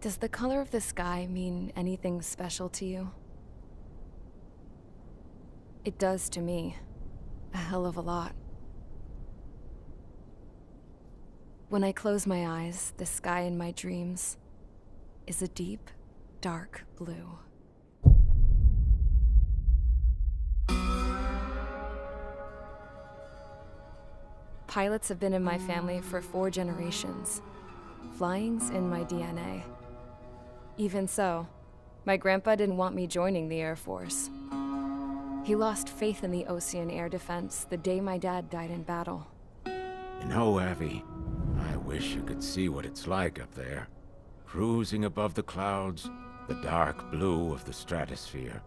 Does the color of the sky mean anything special to you? It does to me. A hell of a lot. When I close my eyes, the sky in my dreams is a deep, dark blue. Pilots have been in my family for 4 generations. Flying's in my DNA. Even so, my grandpa didn't want me joining the Air Force. He lost faith in the Ocean Air Defense the day my dad died in battle. You know, Abby, I wish you could see what it's like up there. Cruising above the clouds, the dark blue of the stratosphere.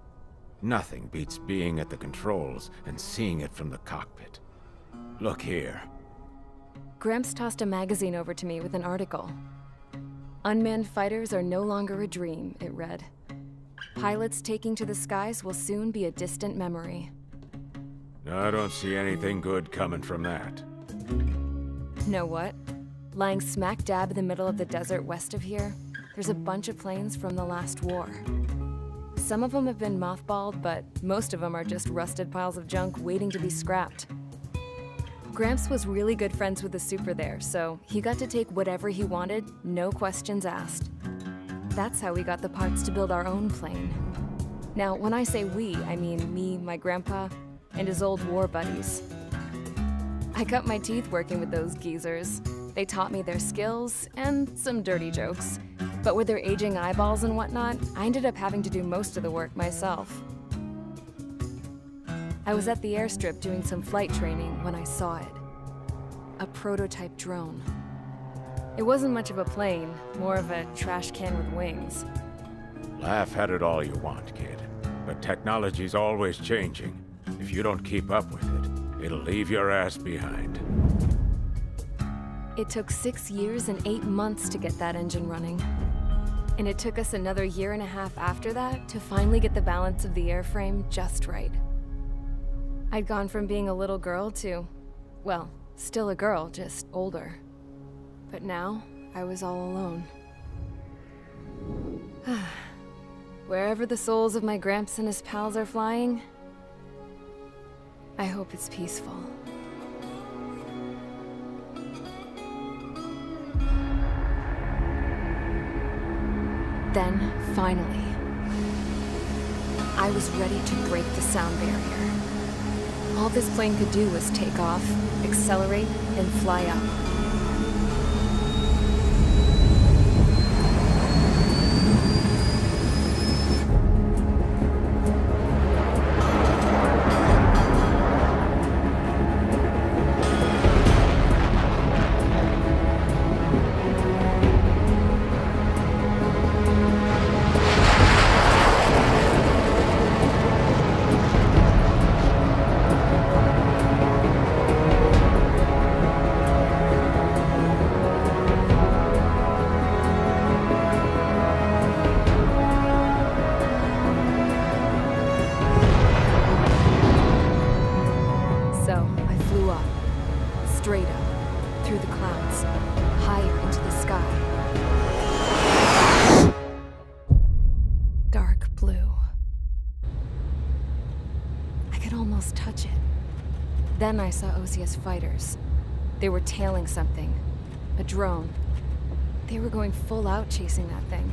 Nothing beats being at the controls and seeing it from the cockpit. Look here. Gramps tossed a magazine over to me with an article. Unmanned fighters are no longer a dream, it read. Pilots taking to the skies will soon be a distant memory. I don't see anything good coming from that. Know what? Lying smack dab in the middle of the desert west of here, there's a bunch of planes from the last war. Some of them have been mothballed, but most of them are just rusted piles of junk waiting to be scrapped. Gramps was really good friends with the super there, so he got to take whatever he wanted, no questions asked. That's how we got the parts to build our own plane. Now, when I say we, I mean me, my grandpa, and his old war buddies. I cut my teeth working with those geezers. They taught me their skills and some dirty jokes. But with their aging eyeballs and whatnot, I ended up having to do most of the work myself. I was at the airstrip doing some flight training when I saw it. A prototype drone. It wasn't much of a plane, more of a trash can with wings. Laugh at it all you want, kid. But technology's always changing. If you don't keep up with it, it'll leave your ass behind. It took 6 years and 8 months to get that engine running. And it took us another year and a half after that to finally get the balance of the airframe just right. I'd gone from being a little girl to, well, still a girl, just older. But now, I was all alone. Wherever the souls of my Gramps and his pals are flying, I hope it's peaceful. Then, finally, I was ready to break the sound barrier. All this plane could do was take off, accelerate, and fly up. Straight up, through the clouds, higher into the sky. Dark blue. I could almost touch it. Then I saw Osia's fighters. They were tailing something. A drone. They were going full out chasing that thing.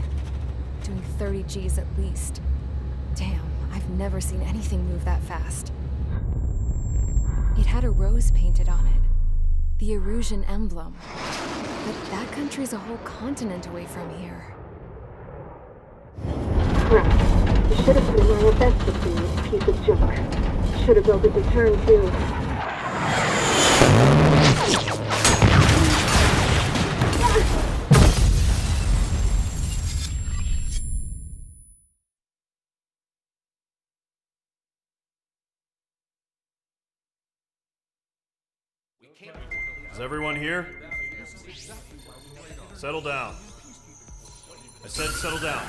Doing 30 Gs at least. Damn, I've never seen anything move that fast. It had a rose painted on it. The Erusian emblem. But that country's a whole continent away from here. Crap. You should have been wearing a vest between this piece of junk. Should have built a return too. Is everyone here? Settle down. I said settle down.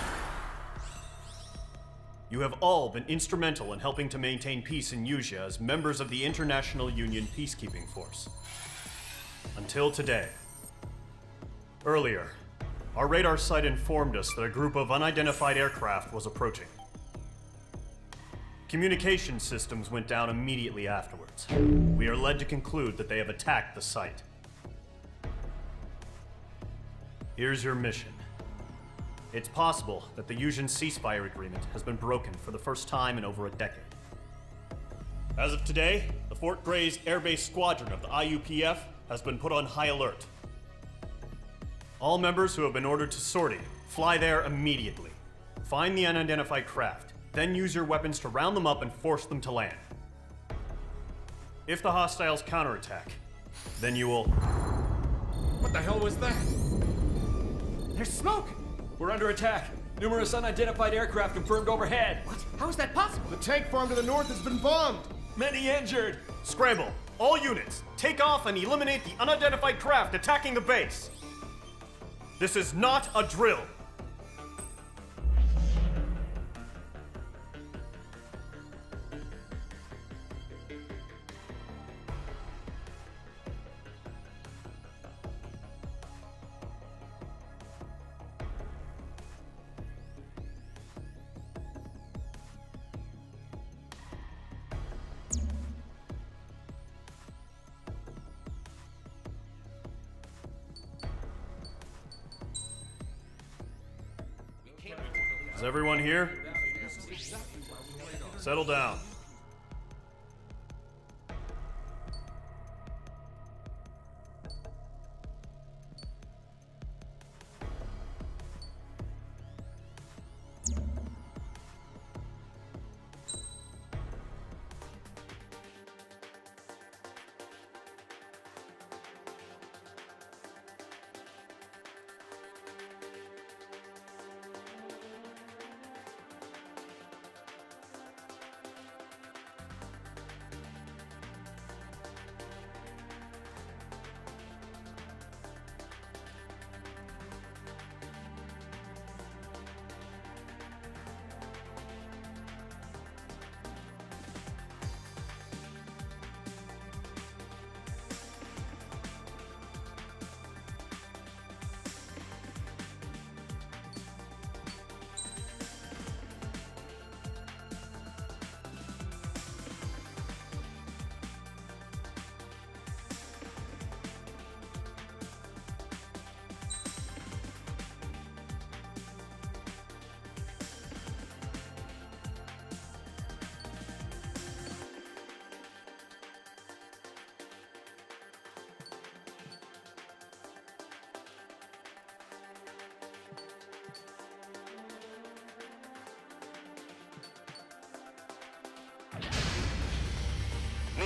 You have all been instrumental in helping to maintain peace in Usea as members of the International Union Peacekeeping Force. Until today. Earlier, our radar site informed us that a group of unidentified aircraft was approaching. Communication systems went down immediately afterwards. We are led to conclude that they have attacked the site. Here's your mission. It's possible that the Usian ceasefire agreement has been broken for the first time in over a decade. As of today, the Fort Gray's Air Base Squadron of the IUPF has been put on high alert. All members who have been ordered to sortie, fly there immediately. Find the unidentified craft. Then use your weapons to round them up and force them to land. If the hostiles counterattack, then you will... What the hell was that? There's smoke! We're under attack. Numerous unidentified aircraft confirmed overhead. What? How is that possible? The tank farm to the north has been bombed! Many injured. Scramble! All units, take off and eliminate the unidentified craft attacking the base! This is not a drill! Is everyone here? Settle down.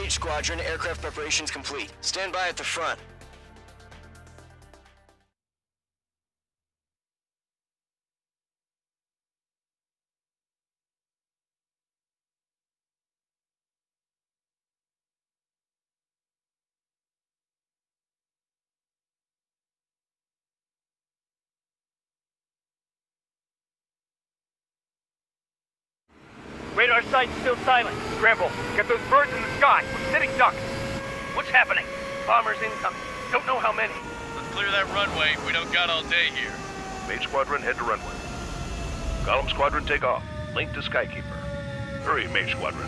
Mage Squadron, aircraft preparations complete. Stand by at the front. Radar site's still silent. Scramble. Get those birds in the sky. We're sitting ducks. What's happening? Bombers incoming. Don't know how many. Let's clear that runway. We don't got all day here. Mage Squadron, head to runway. Column Squadron, take off. Link to Skykeeper. Hurry, Mage Squadron.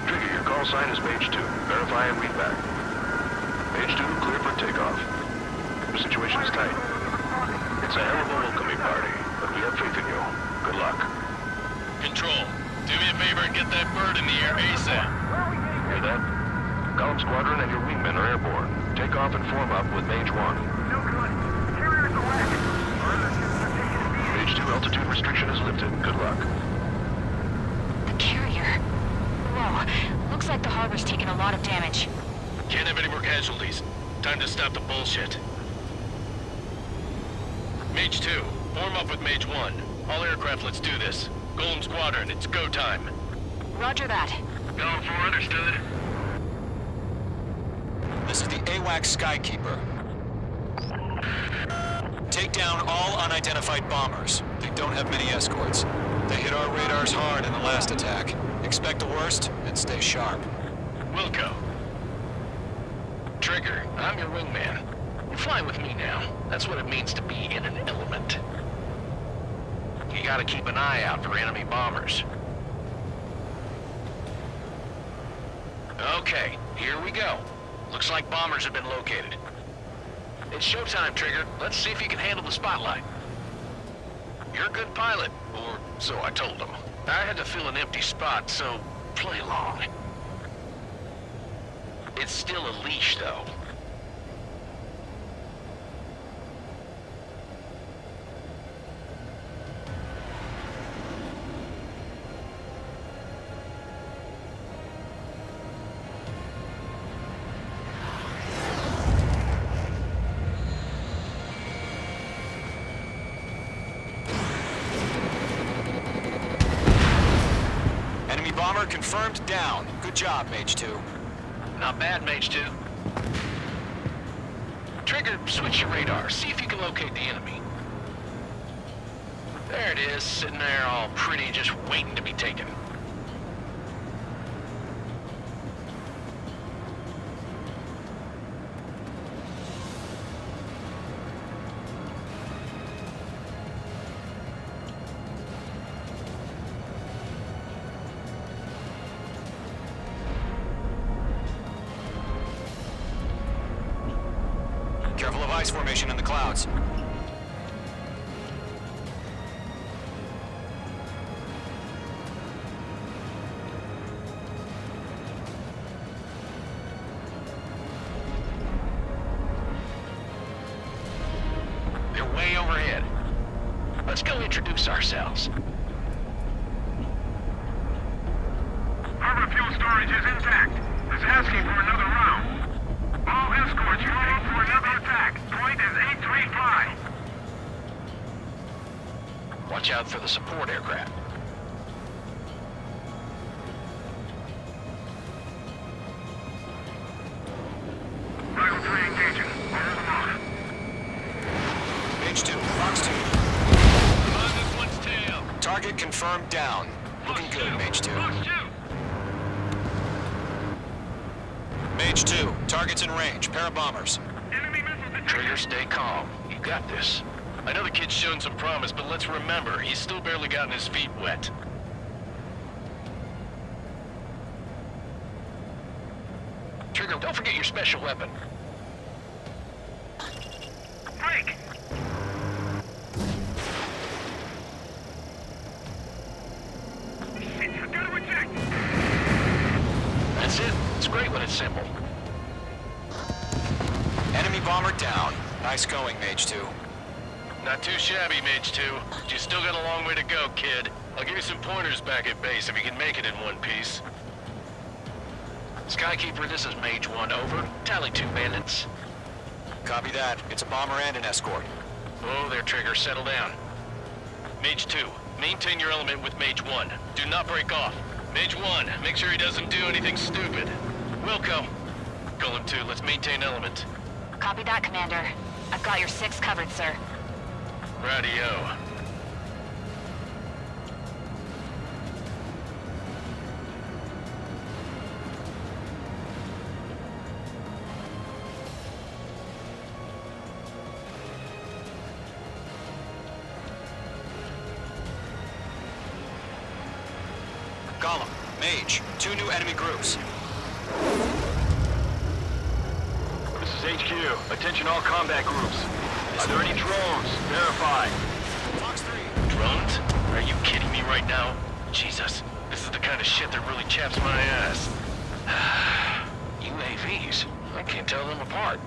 Trigger, your call sign is Mage 2. Verify and read back. Mage 2, clear for takeoff. The situation is tight. It's a hell of a welcoming party, but we have faith in you. Good luck. Control, do me a favor and get that bird in the air ASAP. Hear that? Column Squadron and your wingmen are airborne. Take off and form up with Mage 1. No good. Carrier's away. Mage 2, altitude restriction is lifted. Good luck. The carrier. Whoa. Looks like the harbor's taken a lot of damage. Can't have any more casualties. Time to stop the bullshit. Mage 2, form up with Mage 1. All aircraft, let's do this. Golem Squadron, it's go time. Roger that. Going for understood. This is the AWACS Skykeeper. Take down all unidentified bombers. They don't have many escorts. They hit our radars hard in the last attack. Expect the worst and stay sharp. Wilco. Trigger, I'm your wingman. You're flying with me now. That's what it means to be in an element. You gotta keep an eye out for enemy bombers. Okay, here we go. Looks like bombers have been located. It's showtime, Trigger. Let's see if you can handle the spotlight. You're a good pilot, or so I told them. I had to fill an empty spot, so play along. It's still a leash, though. Enemy bomber confirmed down. Good job, Mage 2. Not bad, Mage 2. Trigger, switch your radar. See if you can locate the enemy. There it is, sitting there all pretty, just waiting to be taken. Careful of ice formation in the clouds. They're way overhead. Let's go introduce ourselves. Harbor fuel storage is intact. It's asking for another round. All escorts ready for another attack. Point is 835. Watch out for the support aircraft. Rifle 3 engaging. Hold them off. Mage 2, Box 2. On this one's tail. Target confirmed down. Looking good, Mage 2. Mage 2, target's in range. Pair of bombers. Enemy missiles. Trigger, stay calm. You got this. I know the kid's shown some promise, but let's remember, he's still barely gotten his feet wet. Trigger, don't forget your special weapon. Break. Shit, you gotta eject. That's it. It's great when it's simple. Enemy bomber down. Nice going, Mage 2. Not too shabby, Mage 2. But you still got a long way to go, kid. I'll give you some pointers back at base if you can make it in one piece. Skykeeper, this is Mage 1, over. Tally 2 bandits. Copy that. It's a bomber and an escort. Oh, there, Trigger. Settle down. Mage 2, maintain your element with Mage 1. Do not break off. Mage 1, make sure he doesn't do anything stupid. Wilco. Golem 2, let's maintain element. Copy that, Commander. I've got your 6 covered, sir. Radio. Golem, Mage, 2 new enemy groups. This is HQ. Attention all combat groups. Are there any drones? Verify. Fox 3. Drones? Are you kidding me right now? Jesus, this is the kind of shit that really chaps my ass. UAVs? I can't tell them apart.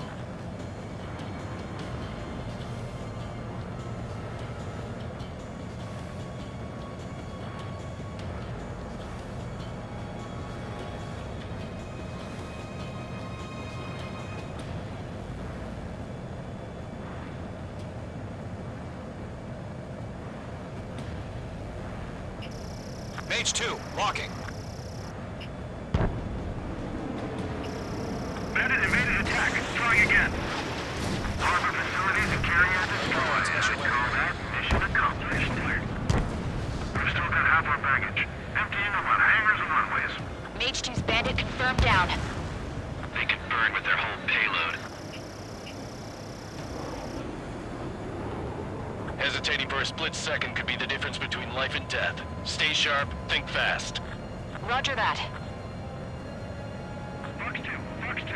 Mage 2, locking. Bandit evaded attack. Trying again. Harbor facilities and carrier destroyed. Combat mission accomplished. We've still got half our baggage. Emptying them on hangars and runways. Mage 2's bandit confirmed down. They could burn with their whole payload. Hesitating for a split second could be the difference between life and death. Stay sharp, think fast. Roger that. Fox 2, Fox 2.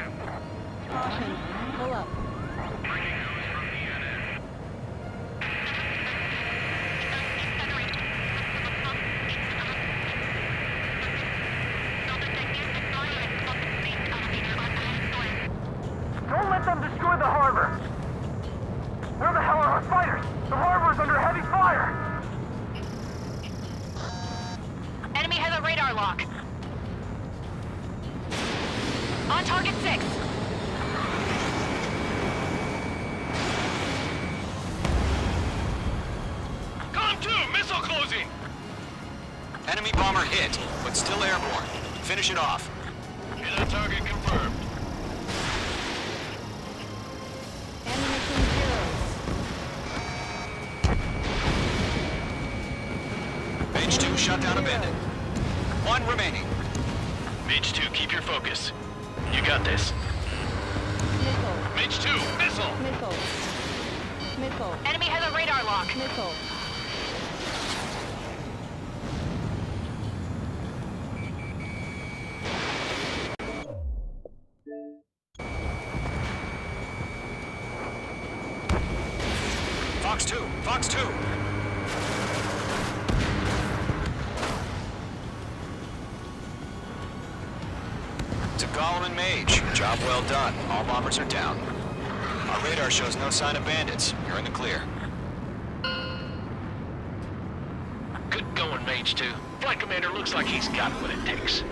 Caution. Pull up. Don't let them destroy the harbor! Where the hell are our fighters? The harbor is under heavy fire! Enemy has a radar lock. On target 6. Column 2, missile closing! Enemy bomber hit, but still airborne. Finish it off. Hit on target confirmed. Ammunition zeros. Mage 2 shut down a bandit. 1 remaining. Mage 2, keep your focus. You got this. Missile. Mage 2, missile! Missile. Missile. Enemy has a radar lock. Missile. Fox 2, Fox 2. To Golem and Mage, job well done. All bombers are down. Our radar shows no sign of bandits. You're in the clear. Good going, Mage 2. Flight Commander looks like he's got what it takes.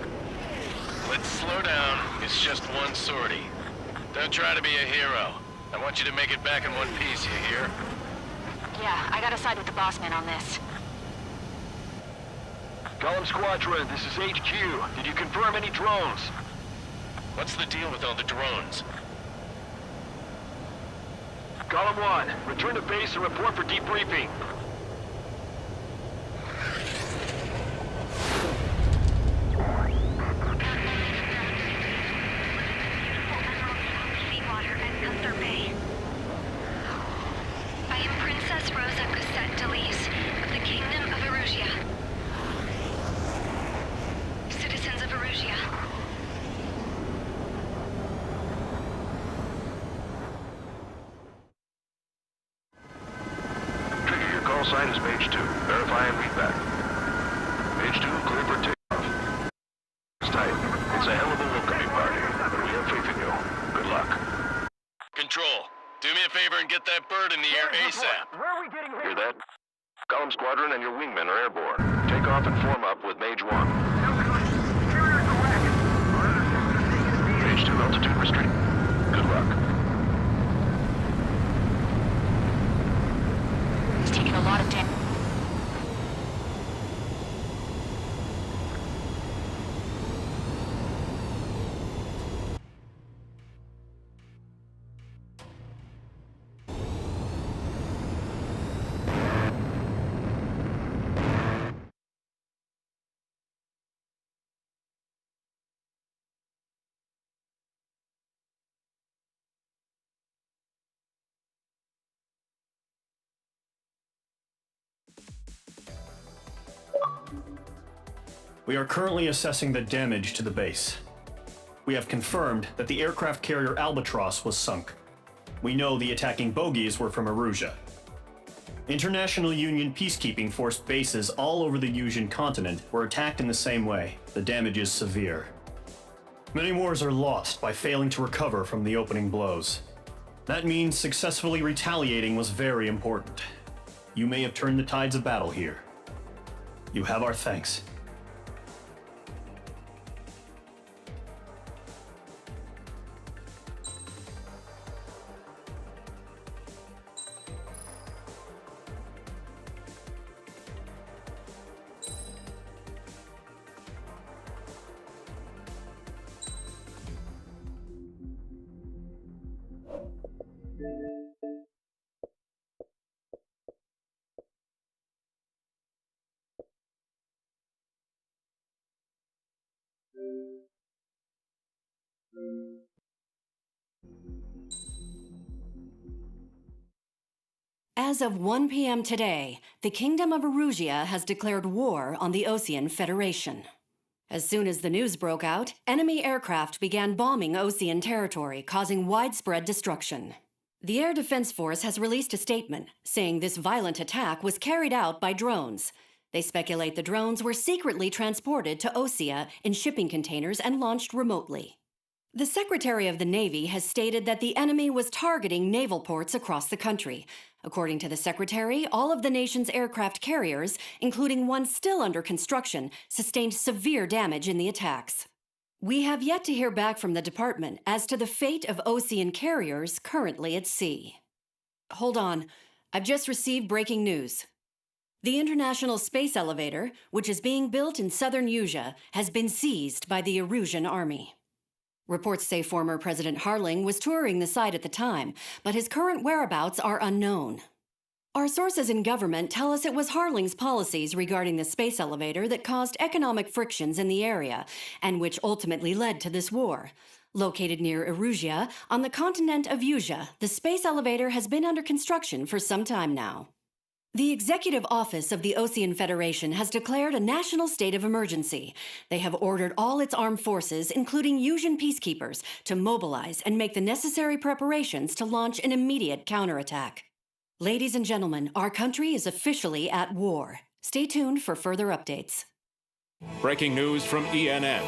Let's slow down. It's just one sortie. Don't try to be a hero. I want you to make it back in one piece, you hear? Yeah, I gotta side with the boss man on this. Golem Squadron, this is HQ. Did you confirm any drones? What's the deal with all the drones? Golem 1, return to base and report for debriefing. Seawater and Gunther Bay. I am Princess Rosa Cosette Delise of the Kingdom of Erusia. Citizens of Erusia. Trigger, your call sign is Mage 2. Verify and read back. Mage 2, clear for takeoff. It's tight. It's a hell of a welcoming party, but we have faith in you. Good luck. Control. Do me a favor and get that bird in the air ASAP. Where are we getting hit? Hear that? Column Squadron and your wingmen are airborne. Take off and form up with Mage 1. Carrier's away. Mage 2 altitude restrict. Good luck. He's taking a lot of damage. We are currently assessing the damage to the base. We have confirmed that the aircraft carrier Albatross was sunk. We know the attacking bogies were from Erusia. International Union peacekeeping force bases all over the Yusian continent were attacked in the same way. The damage is severe. Many wars are lost by failing to recover from the opening blows. That means successfully retaliating was very important. You may have turned the tides of battle here. You have our thanks. As of 1 p.m. today, the Kingdom of Erusia has declared war on the Osean Federation. As soon as the news broke out, enemy aircraft began bombing Osean territory, causing widespread destruction. The Air Defense Force has released a statement saying this violent attack was carried out by drones. They speculate the drones were secretly transported to Osea in shipping containers and launched remotely. The Secretary of the Navy has stated that the enemy was targeting naval ports across the country. According to the Secretary, all of the nation's aircraft carriers, including one still under construction, sustained severe damage in the attacks. We have yet to hear back from the department as to the fate of Osean carriers currently at sea. Hold on, I've just received breaking news. The International Space Elevator, which is being built in southern Yusia, has been seized by the Erusian army. Reports say former President Harling was touring the site at the time, but his current whereabouts are unknown. Our sources in government tell us it was Harling's policies regarding the space elevator that caused economic frictions in the area, and which ultimately led to this war. Located near Erusia, on the continent of Yusia, the space elevator has been under construction for some time now. The Executive Office of the Osean Federation has declared a national state of emergency. They have ordered all its armed forces, including Yusian peacekeepers, to mobilize and make the necessary preparations to launch an immediate counterattack. Ladies and gentlemen, our country is officially at war. Stay tuned for further updates. Breaking news from ENN.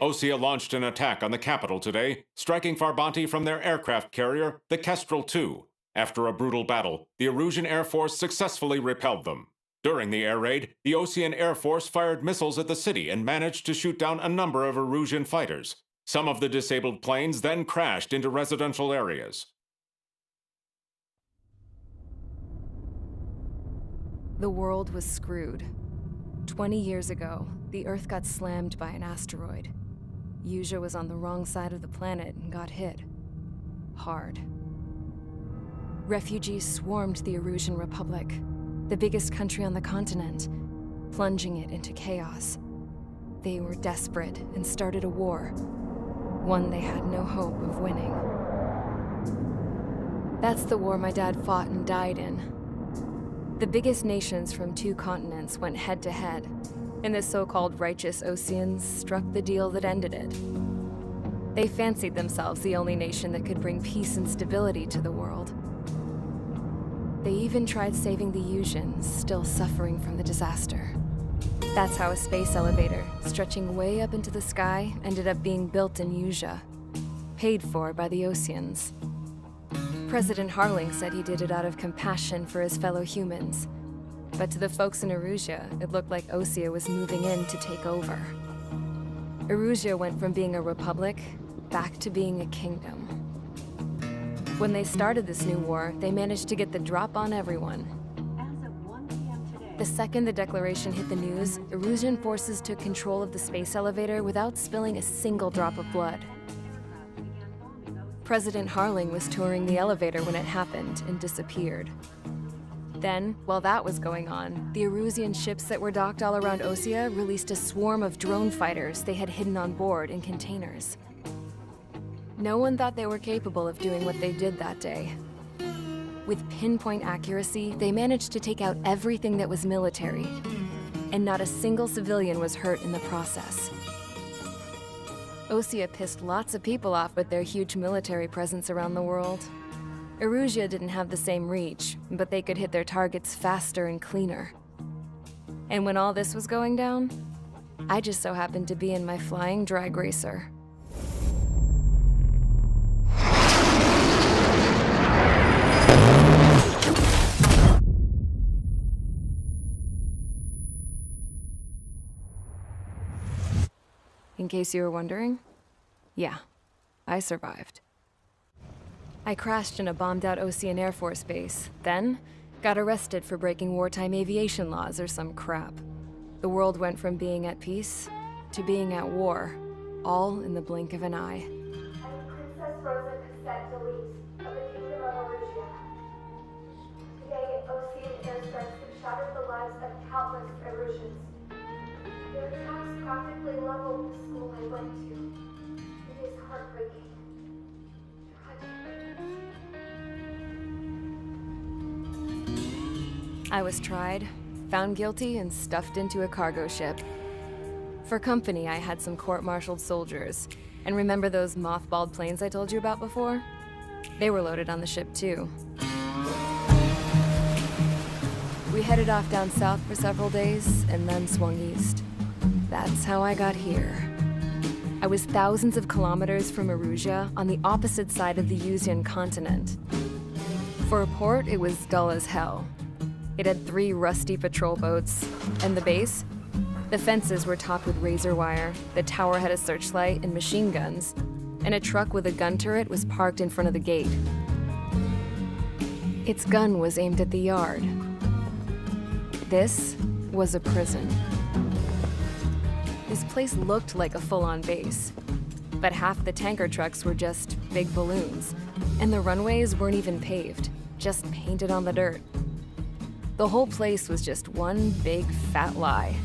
Osea launched an attack on the capital today, striking Farbanti from their aircraft carrier, the Kestrel II. After a brutal battle, the Erusian Air Force successfully repelled them. During the air raid, the Osean Air Force fired missiles at the city and managed to shoot down a number of Erusian fighters. Some of the disabled planes then crashed into residential areas. The world was screwed. 20 years ago, the Earth got slammed by an asteroid. Yusia was on the wrong side of the planet and got hit. Hard. Refugees swarmed the Erusian Republic, the biggest country on the continent, plunging it into chaos. They were desperate and started a war, one they had no hope of winning. That's the war my dad fought and died in. The biggest nations from 2 continents went head-to-head, and the so-called righteous Oseans struck the deal that ended it. They fancied themselves the only nation that could bring peace and stability to the world. They even tried saving the Yusians, still suffering from the disaster. That's how a space elevator, stretching way up into the sky, ended up being built in Yusia, paid for by the Oseans. President Harling said he did it out of compassion for his fellow humans. But to the folks in Erusia, it looked like Osea was moving in to take over. Erusia went from being a republic back to being a kingdom. When they started this new war, they managed to get the drop on everyone. The second the declaration hit the news, Erusian forces took control of the space elevator without spilling a single drop of blood. President Harling was touring the elevator when it happened and disappeared. Then, while that was going on, the Erusian ships that were docked all around Osea released a swarm of drone fighters they had hidden on board in containers. No one thought they were capable of doing what they did that day. With pinpoint accuracy, they managed to take out everything that was military, and not a single civilian was hurt in the process. Osea pissed lots of people off with their huge military presence around the world. Erusia didn't have the same reach, but they could hit their targets faster and cleaner. And when all this was going down, I just so happened to be in my flying drag racer. In case you were wondering, yeah, I survived. I crashed in a bombed-out Osean Air Force base, then got arrested for breaking wartime aviation laws or some crap. The world went from being at peace to being at war, all in the blink of an eye. Princess Rosa Cassette Delete of the Kingdom of Erusia. Today, Osean airstrikes have shattered the lives of countless Erusians. Their attacks practically leveled the school I went to. It is heartbreaking. I was tried, found guilty, and stuffed into a cargo ship. For company, I had some court-martialed soldiers. And remember those mothballed planes I told you about before? They were loaded on the ship, too. We headed off down south for several days, and then swung east. That's how I got here. I was thousands of kilometers from Erusia, on the opposite side of the Usian continent. For a port, it was dull as hell. It had 3 rusty patrol boats, and the base? The fences were topped with razor wire, the tower had a searchlight and machine guns, and a truck with a gun turret was parked in front of the gate. Its gun was aimed at the yard. This was a prison. This place looked like a full-on base, but half the tanker trucks were just big balloons, and the runways weren't even paved, just painted on the dirt. The whole place was just one big fat lie.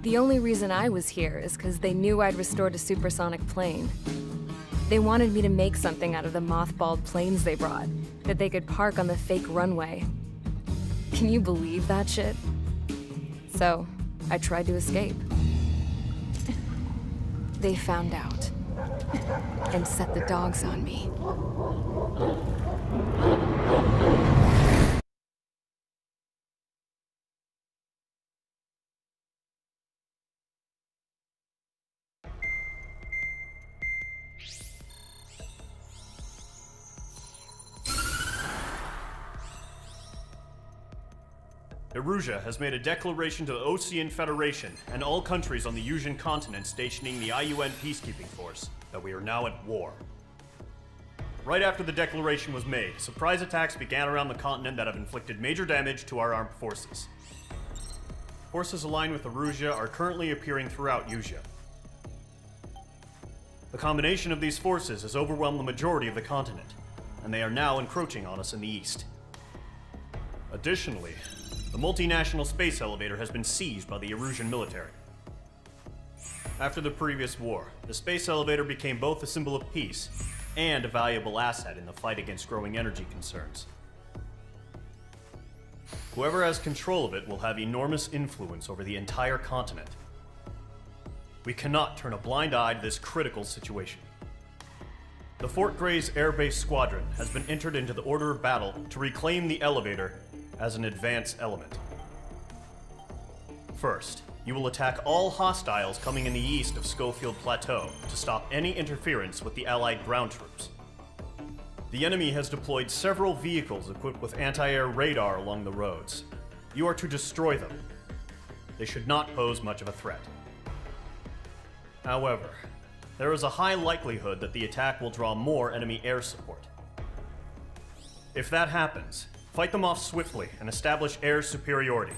The only reason I was here is because they knew I'd restored a supersonic plane. They wanted me to make something out of the mothballed planes they brought, that they could park on the fake runway. Can you believe that shit? So, I tried to escape. They found out, and set the dogs on me. Erusia has made a declaration to the Osean Federation and all countries on the Usian continent stationing the IUN peacekeeping force that we are now at war. Right after the declaration was made, surprise attacks began around the continent that have inflicted major damage to our armed forces. Forces aligned with Erusia are currently appearing throughout Usia. The combination of these forces has overwhelmed the majority of the continent, and they are now encroaching on us in the east. Additionally, the multinational space elevator has been seized by the Erusian military. After the previous war, the space elevator became both a symbol of peace and a valuable asset in the fight against growing energy concerns. Whoever has control of it will have enormous influence over the entire continent. We cannot turn a blind eye to this critical situation. The Fort Gray's Air Base Squadron has been entered into the order of battle to reclaim the elevator as an advance element. First, you will attack all hostiles coming in the east of Schofield Plateau to stop any interference with the Allied ground troops. The enemy has deployed several vehicles equipped with anti-air radar along the roads. You are to destroy them. They should not pose much of a threat. However, there is a high likelihood that the attack will draw more enemy air support. If that happens, fight them off swiftly and establish air superiority.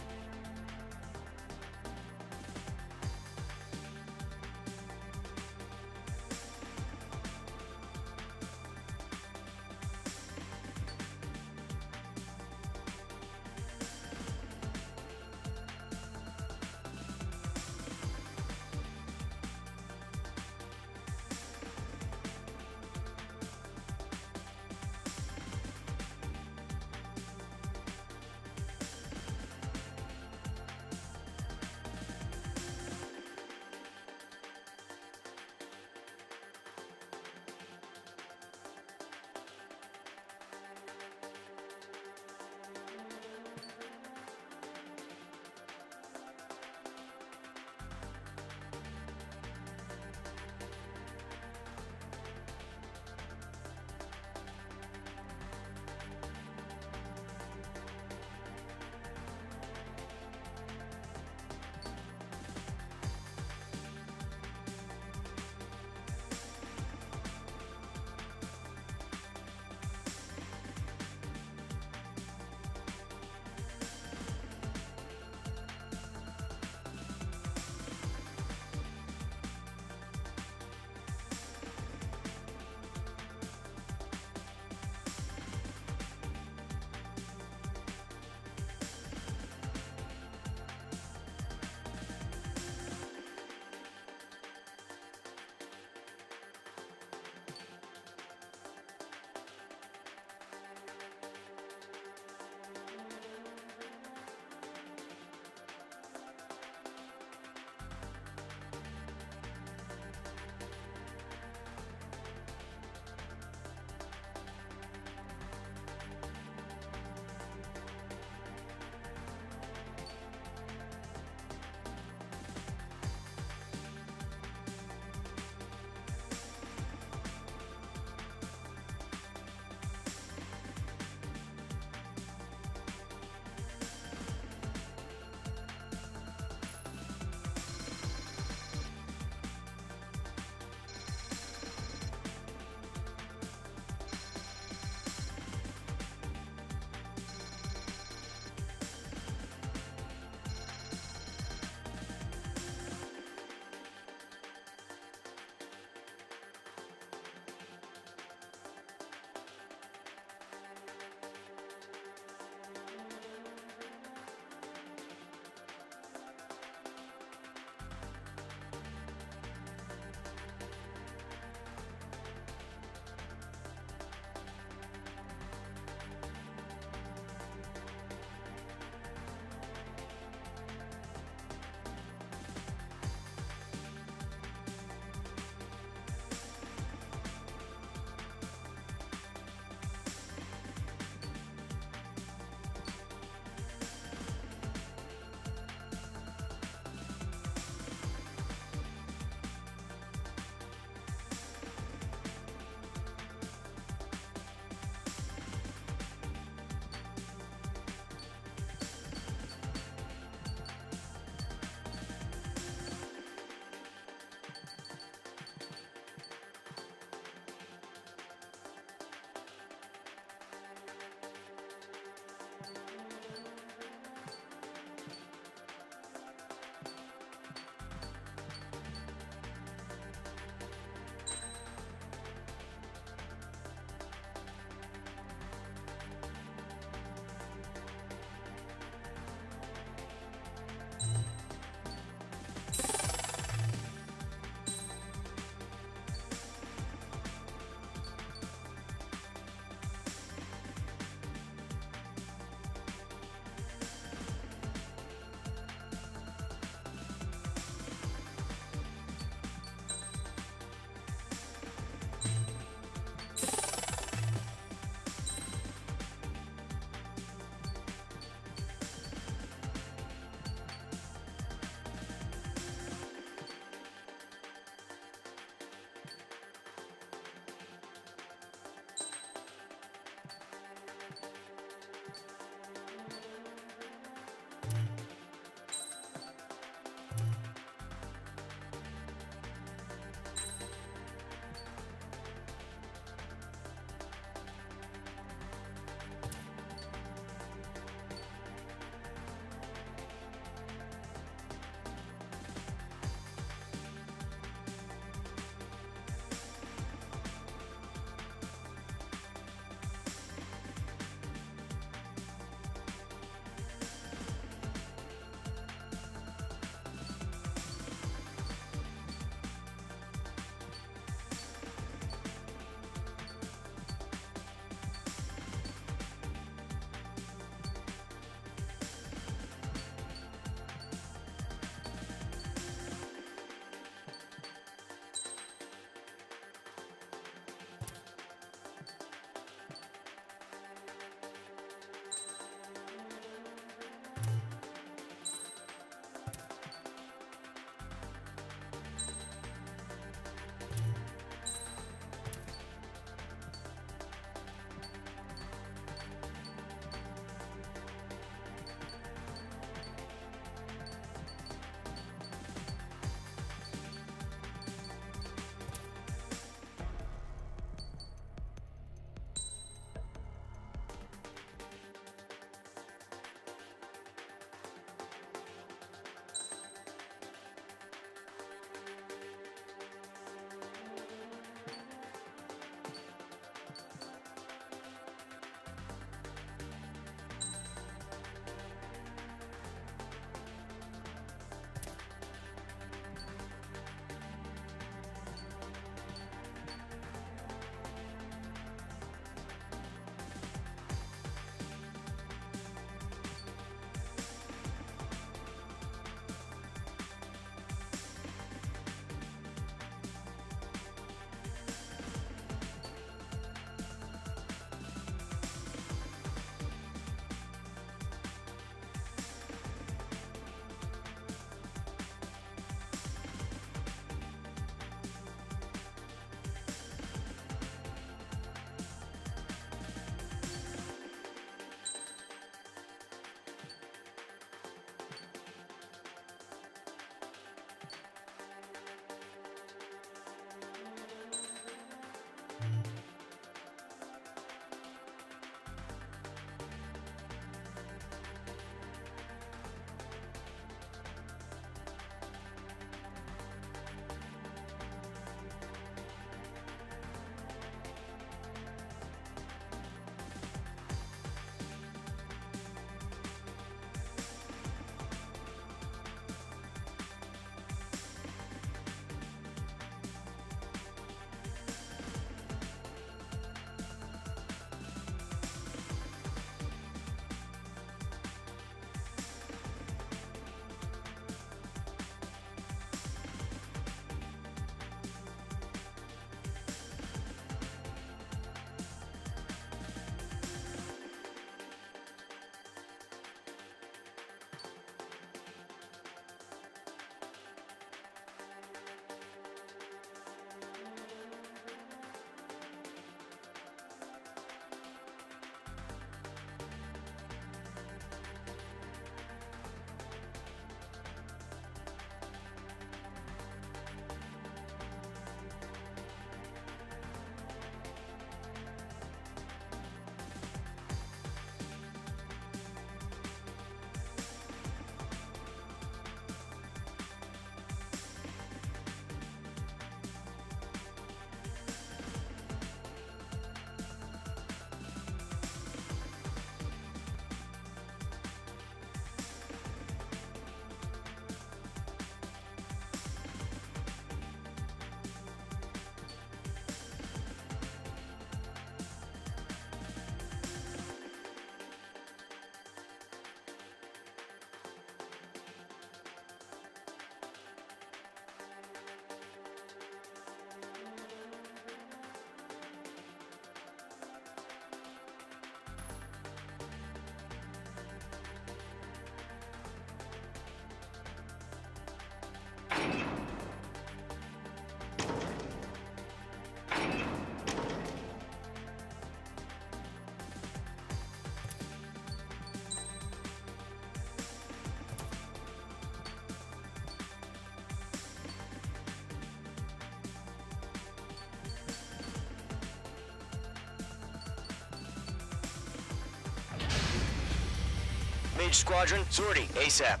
Page Squadron, sortie, ASAP.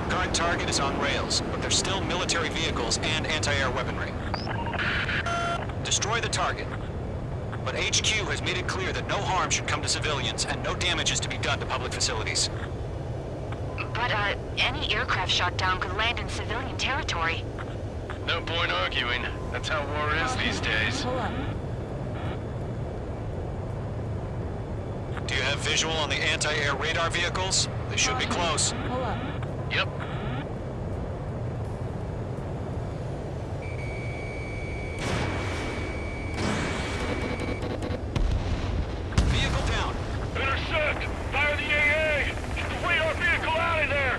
Current target is on rails, but there's still military vehicles and anti-air weaponry. Destroy the target. But HQ has made it clear that no harm should come to civilians and no damage is to be done to public facilities. But, any aircraft shot down could land in civilian territory. No point arguing. That's how war is these days. Do you have visual on the anti-air radar vehicles? They should be close. Yep. Vehicle down. Intercept! Fire the AA! Get the radar vehicle out of there!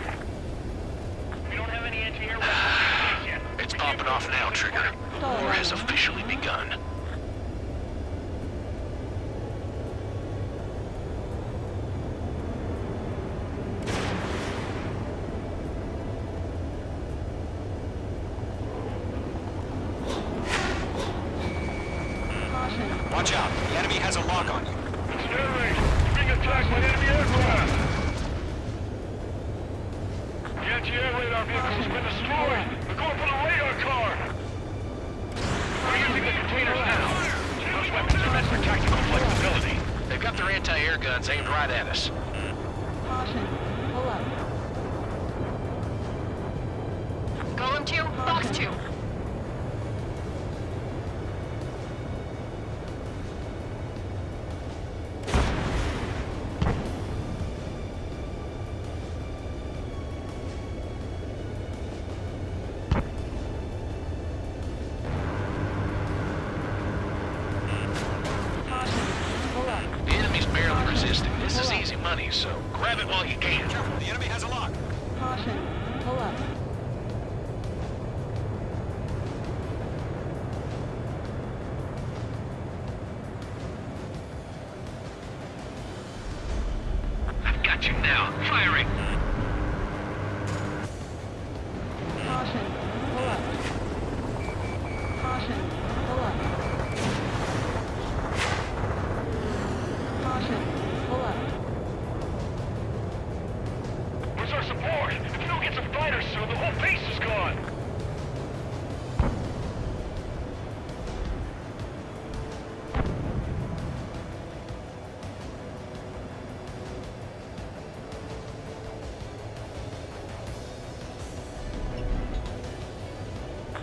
We don't have any anti-air weapons yet. It's popping off now, Trigger. War has officially begun. Watch out. The enemy has a lock on you. It's air raid! Being attacked by enemy aircraft! The anti-air radar vehicle's been destroyed! They're going for the radar car! We're using the containers now. Those weapons are meant for tactical flexibility. They've got their anti-air guns aimed right at us. Golem 2, Box 2. The enemy's barely resisting. This is easy money, so grab it while you can. The enemy has a lock. I've got you now. Firing. Where's our support? If we don't get some fighters soon, the whole base is gone!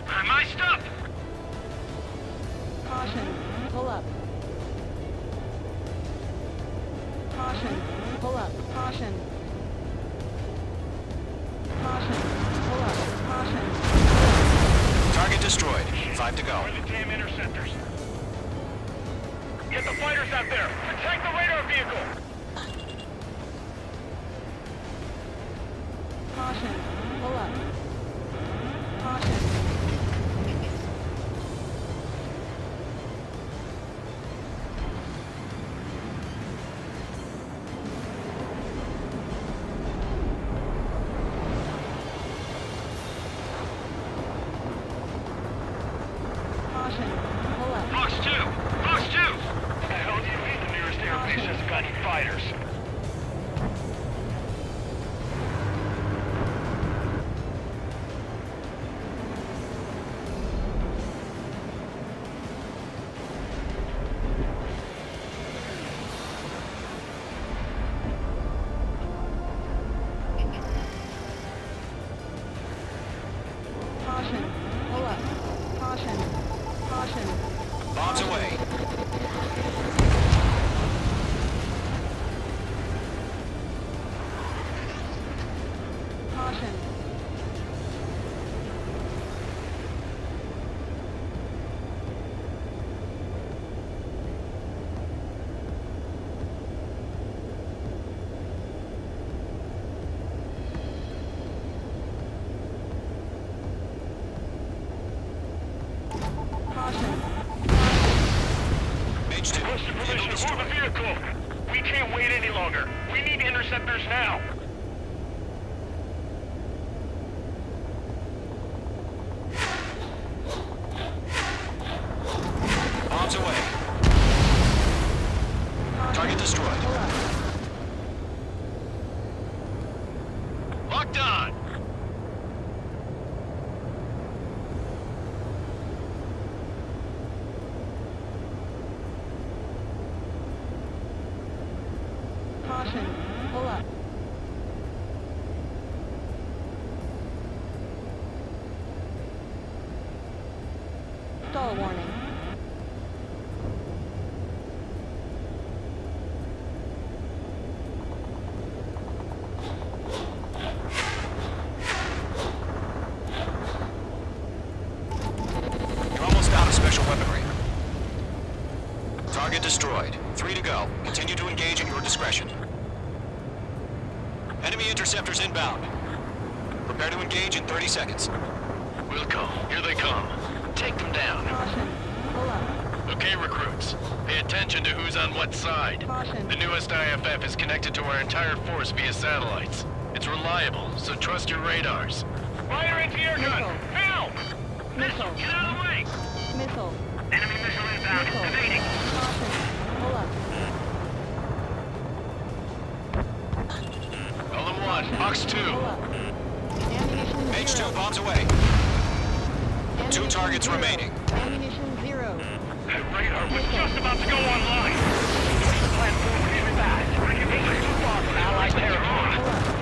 I'm iced up! Target destroyed. 5 to go. Where are the damn interceptors? Get the fighters out there! Protect the radar vehicle! Fox 2! Fox 2! What the hell do you mean the nearest airbase hasn't got any fighters? any longer. We need interceptors now. Bombs away. Target destroyed. Locked on! Caution. Pull up. Stall warning. You're almost out of special weaponry. Target destroyed. 3 to go. Continue to engage at your discretion. Enemy interceptors inbound. Prepare to engage in 30 seconds. We'll go. Here they come. Take them down. Caution. Pull up. Okay, recruits. Pay attention to who's on what side. Caution. The newest IFF is connected to our entire force via satellites. It's reliable, so trust your radars. Fire anti-air gun! Missile. Now! Missile. Get out of the way! Missile. Enemy missile inbound. Missile. Evading. Caution. Pull up. Column 1, Box 2. Pull up. Ammunition H2 zero. bombs away. 2 Ammunition targets zero. remaining. Ammunition zero. That radar was just about to go online. Plan forward even fast. H too far from Allied territory.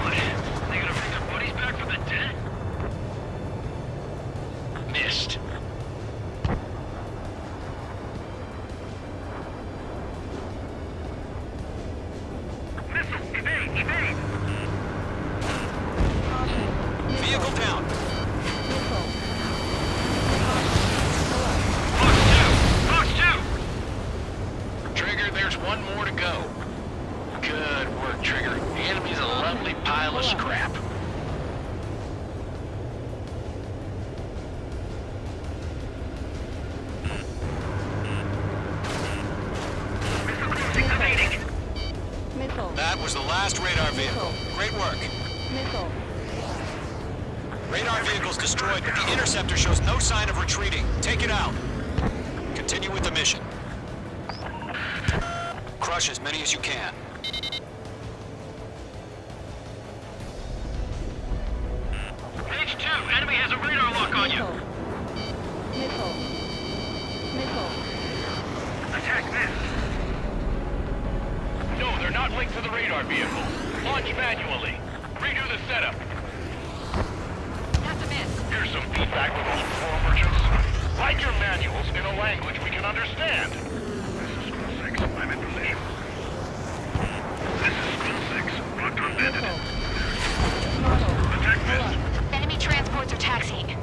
What? They gonna bring their buddies back from the dead? Missed. Missile! Evade! Evade! Caution. Missile. Vehicle down. Missile. Box 2! Trigger, there's one more to go. Good work, Trigger. The enemy's a lovely pile of scrap. Missile cruising! Evading! Missile. That was the last radar vehicle. Great work. Missile. Radar vehicle's destroyed, but the interceptor shows no sign of retreating. Take it out. Continue with the mission. Crush as many as you can. H2, enemy has a radar lock on you. Missile. Missile. Attack this! No, they're not linked to the radar vehicle. Launch manually. Redo the setup. That's a miss. Here's some feedback for those poor merchants. Write your manuals in a language we can understand. This is School 6. I'm in position. This is School 6. Rocked on bandit. Missile. Attack Pull this. up. Enemy transports are taxiing.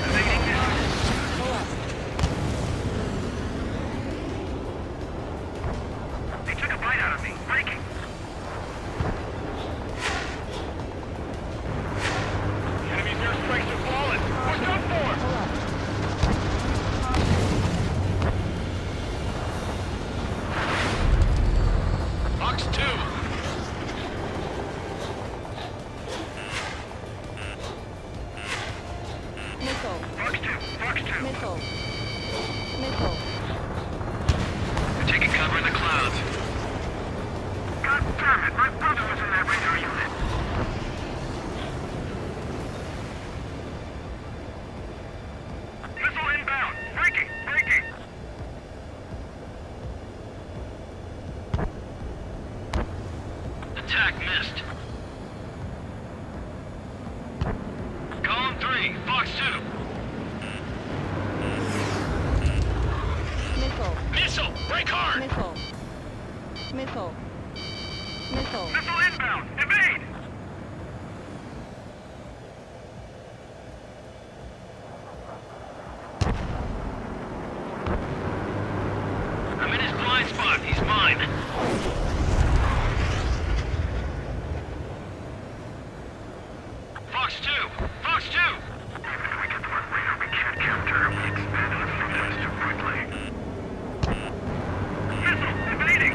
Evading this. Pull up. They took a bite out of me. Breaking. The enemy's airstrikes are flawless. We're done for. Pull up. Box 2. Missile. Fox 2. Fox 2. Missile. Missile. We're taking cover in the clouds. God damn it. My brother was in that radar unit. Missile inbound. Breaking. Breaking. Attack missed. Column 3, Fox 2. Missile. Missile! Break hard! Missile. Missile. Missile. Missile inbound. Evade. I'm in his blind spot. He's mine. Fox 2! Fox 2! Even if we get to one later, we can't capture her. We expanded the fortress too quickly. Missile! Evading!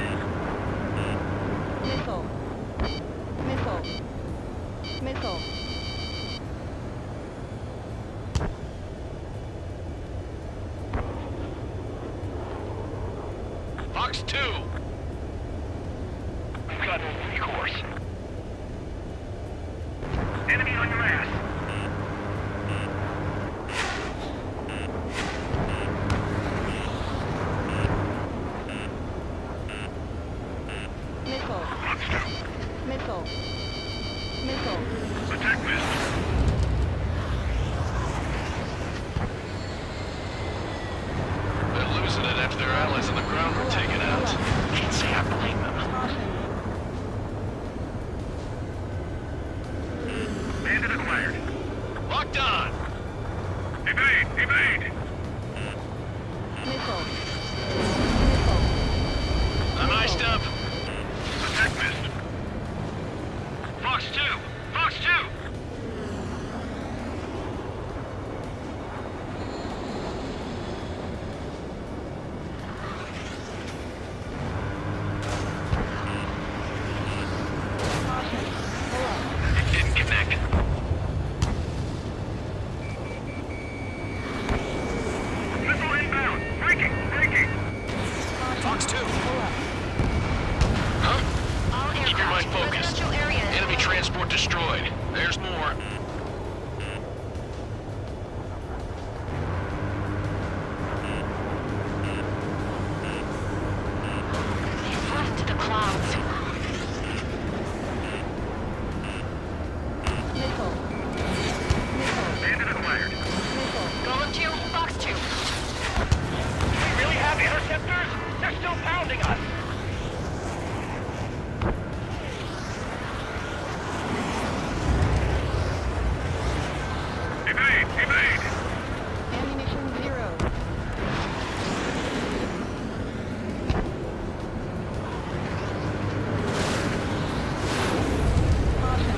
Missile. Missile. Missile. Fox 2! We've got no recourse. Enemy on your ass. Missile. Fox 2. Missile. Missile. Attack missed. They're losing it after their allies on the ground were taken out. Can't say I blame them. Bandit acquired. Locked on! Evade! Evade! Missile. I'm iced up. Attack missed. Fox 2! Fox 2! It didn't connect. Missile inbound! Breaking! Breaking! Fox 2. Huh? Keep your mind focused. Enemy transport destroyed. There's more. They've left to the clouds. Missile. Missile. Bandit acquired. Missile. Golem 2, Fox 2. We really have interceptors? They're still pounding us! Evade! Evade! Ammunition 0. Caution.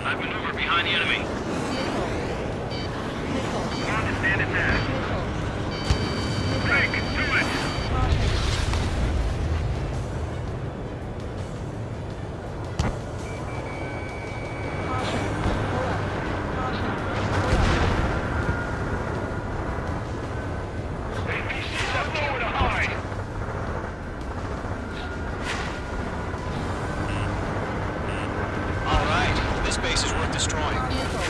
I maneuver behind the enemy. Missile. Missile. On to stand attack. Missile. Break! Do it! Caution. Caution. Pull up. Caution. Pull up. APC's up nowhere to hide! All right, this base is worth destroying. Missile.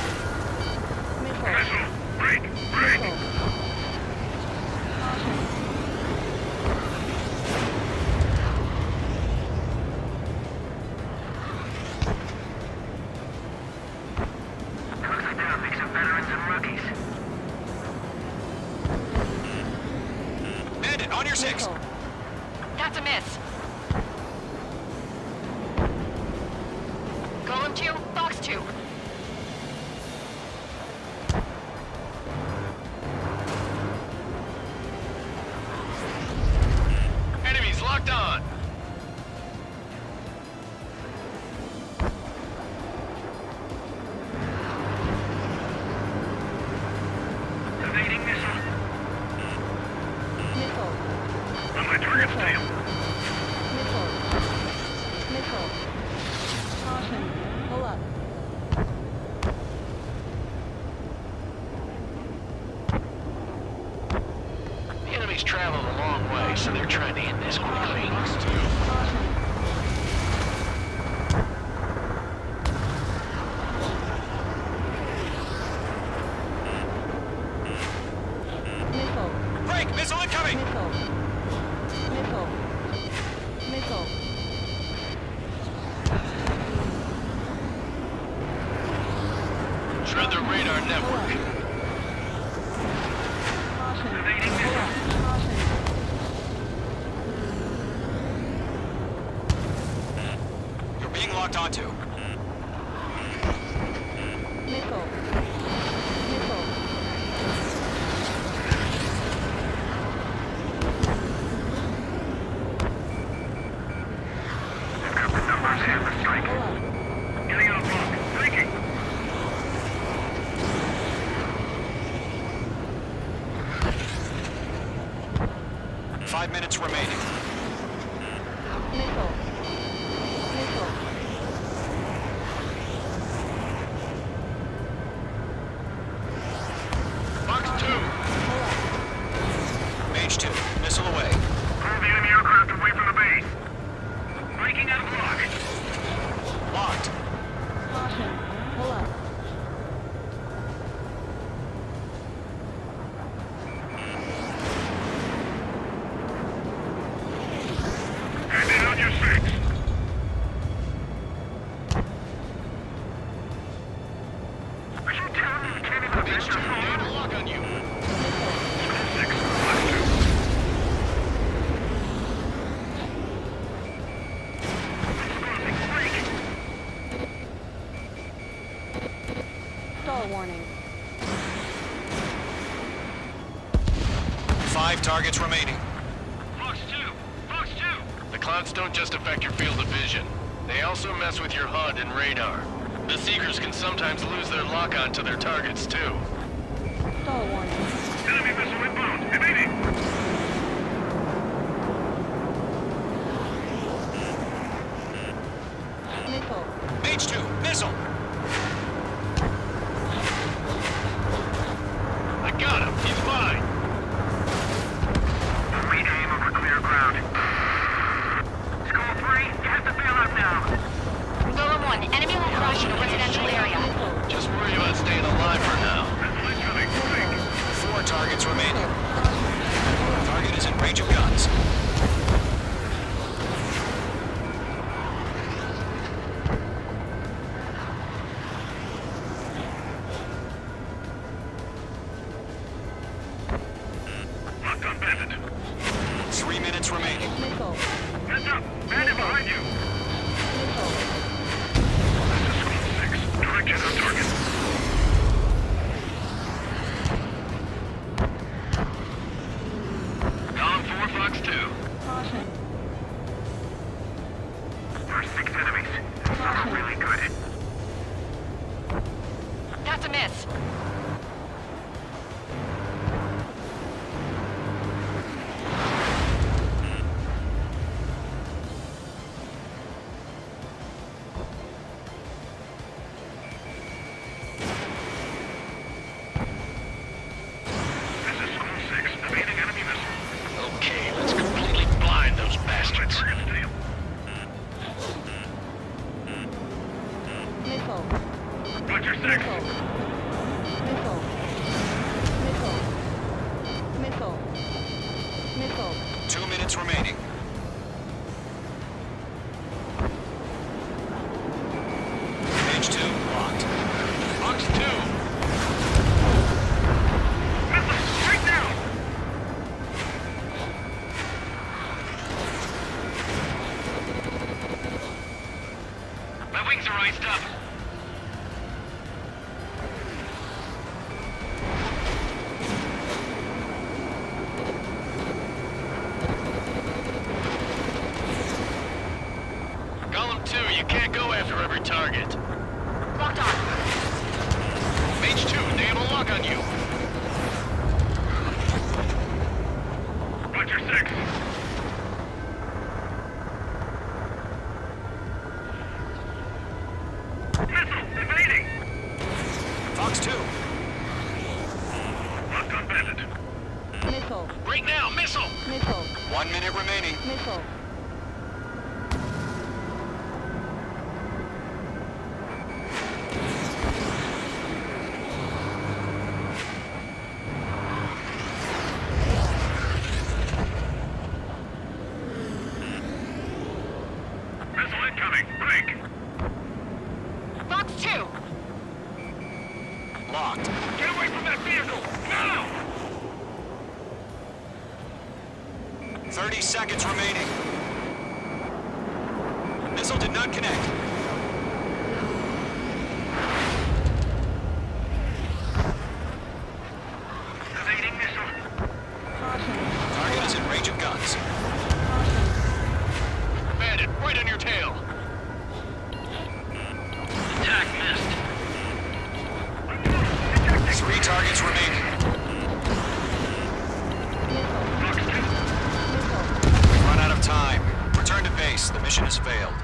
Missile. Missile! Break! Break! Missile. Caution. Looks like they're a mix of veterans and rookies. Bandit, on your 6. Missile. That's a miss. Golem 2, Fox 2. Enemies locked on! Evading missile. Missile. On my target tail. Missile. Missile. Caution. Pull up. The enemy's traveled a long way, so they're trying to end this quickly. Caution. Missile. Break! Missile incoming! Missile. Missile. Missile. Shred the radar network. Caution. Evading Pull missile. up. Caution. You're being locked onto. Missile. Missile. 5 minutes remaining. Missile. Missile. Fox 2. Mage 2, missile away. Pull the enemy aircraft away from the base. Breaking out of lock. Locked. Caution. Pull up. And in on your 6. Are you telling me you can't even H2, fix your they have a phone? lock on you. 6, Fox 2. Stall warning. 5 targets remaining. Fox 2! Fox 2! The clouds don't just affect your field of vision. They also mess with your HUD and radar. The Seekers can sometimes lose their lock-on to their targets, too. Stall warning. Enemy missile inbound! Evading! Missile. Mage 2, missile. I got him. He's mine. Re-aim over clear ground. School 3, you have to bail out now. Golem 1, enemy will crash in a residential area. Just worry about staying alive for now. Missile incoming. Quick! 4 targets remaining. Target is in range of guns. Locked on bandit. 3 minutes remaining. Missile. Heads up! Bandit behind you! Missile. This is School 6. Direct hit on target. Column 4, Fox 2. Caution. There's 6 enemies. That's not really good. That's a miss. This is School 6. Evading enemy missile. Okay, let's completely blind those bastards. Target tail. Missile. Watch your 6. Missile. Missile. Missile. Missile. Missile. 2 minutes remaining. Mage 2, locked. Fox 2. Missile! Straight down! My wings are iced up. Column 2, you can't go after every target. Locked on. Mage 2, they have a lock on you. Watch your 6. Missile! Evading! Fox 2. Locked on bandit. Missile. Right now, missile! Missile. 1 minute remaining. Missile. Missile incoming. Break! Fox 2. Locked. Get away from that vehicle! Now! 30 seconds remaining. Missile did not connect. Evading missile. Caution. Target is in range of guns. Bandit, right on your tail. Attack missed. 3 targets remaining. Missile. Fox 2. Missile. base. The mission has failed.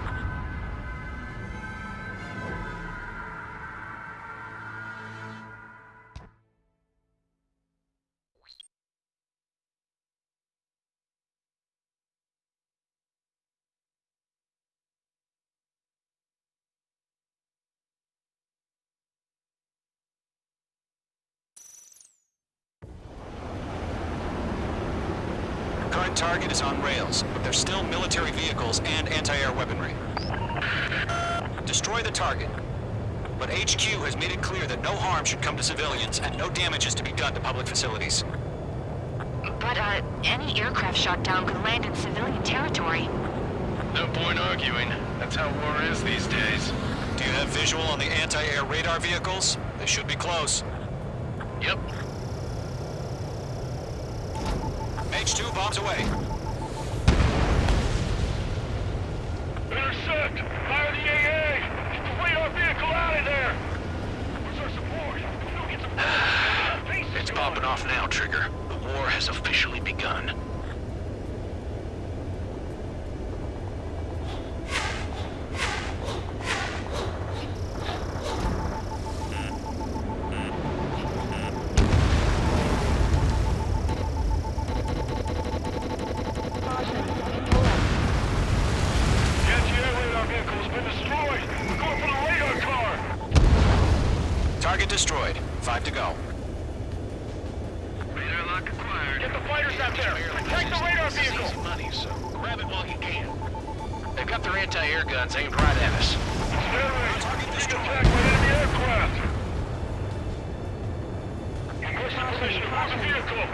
Current target is on rails, but there's still military vehicles and anti-air weaponry. Destroy the target. But HQ has made it clear that no harm should come to civilians and no damage is to be done to public facilities. But, any aircraft shot down could land in civilian territory. No point arguing. That's how war is these days. Do you have visual on the anti-air radar vehicles? They should be close. Yep. H2 bombs away. Intercept! Fire the AA! Get the radar vehicle out of there! Where's our support? No, get some... It's popping off now, Trigger. The war has officially begun. Target destroyed. 5 to go. Radar lock acquired. Get the fighters out there! Protect the radar vehicle! Easy money, so grab it while you can. They've got their anti-air guns aimed right at us. Target destroyed. Attacked by enemy aircraft! Requesting permission to move the vehicle!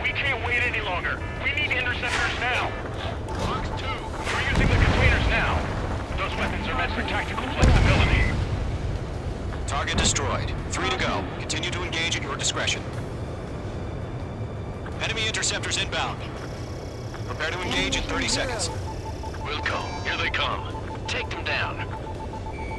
We can't wait any longer. We need interceptors now. Fox 2, we're using the containers now. Those weapons are meant for tactical flexibility. Target destroyed. 3 to go. Continue to engage at your discretion. Enemy interceptors inbound. Prepare to engage in 30 seconds. Wilco, here they come. Take them down.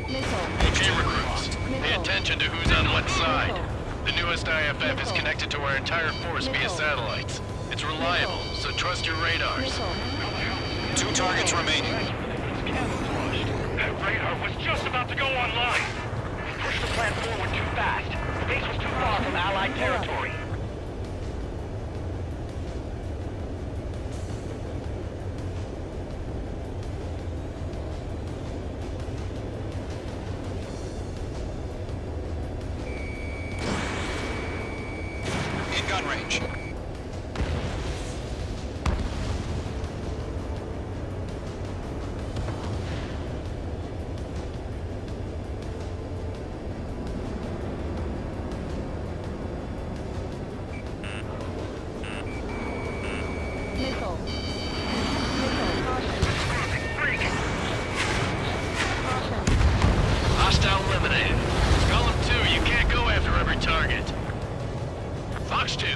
Missile. Okay, recruits. Pay attention to who's on what side. The newest IFF is connected to our entire force via satellites. It's reliable, so trust your radars. 2 targets remaining. That radar was just about to go online. We pushed the plan forward too fast. The base was too far from Allied territory. In gun range. Missile. Hostile eliminated. Column 2, you can't go after every target. Fox 2.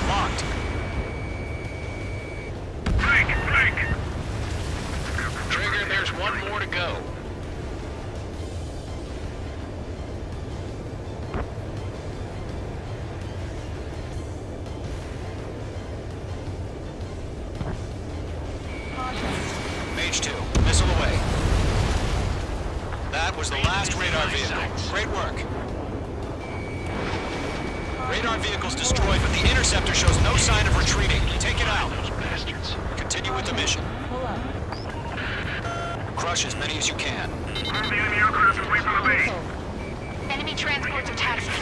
Locked. Trigger, there's one more to go. Mage 2, missile away. That was the last radar vehicle. Great work. Radar vehicle's destroyed, but the interceptor shows no sign of retreating. Take it out. Those bastards. Continue with the mission. Pull up. Crush as many as you can. The enemy aircraft away from the base. Missile. Enemy transports are taxiing.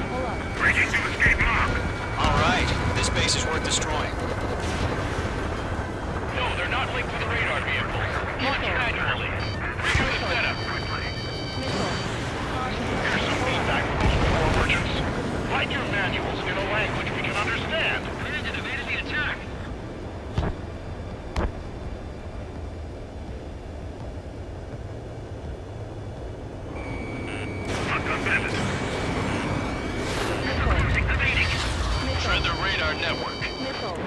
Pull up. Breaking to escape lock. All right, this base is worth destroying. No, they're not linked to the radar vehicle. Launch manually. Review the setup. Missile. Here's some feedback from those war merchants. Write your manuals in a language we can understand. Brandon evaded the attack. Thread the radar network. Missile.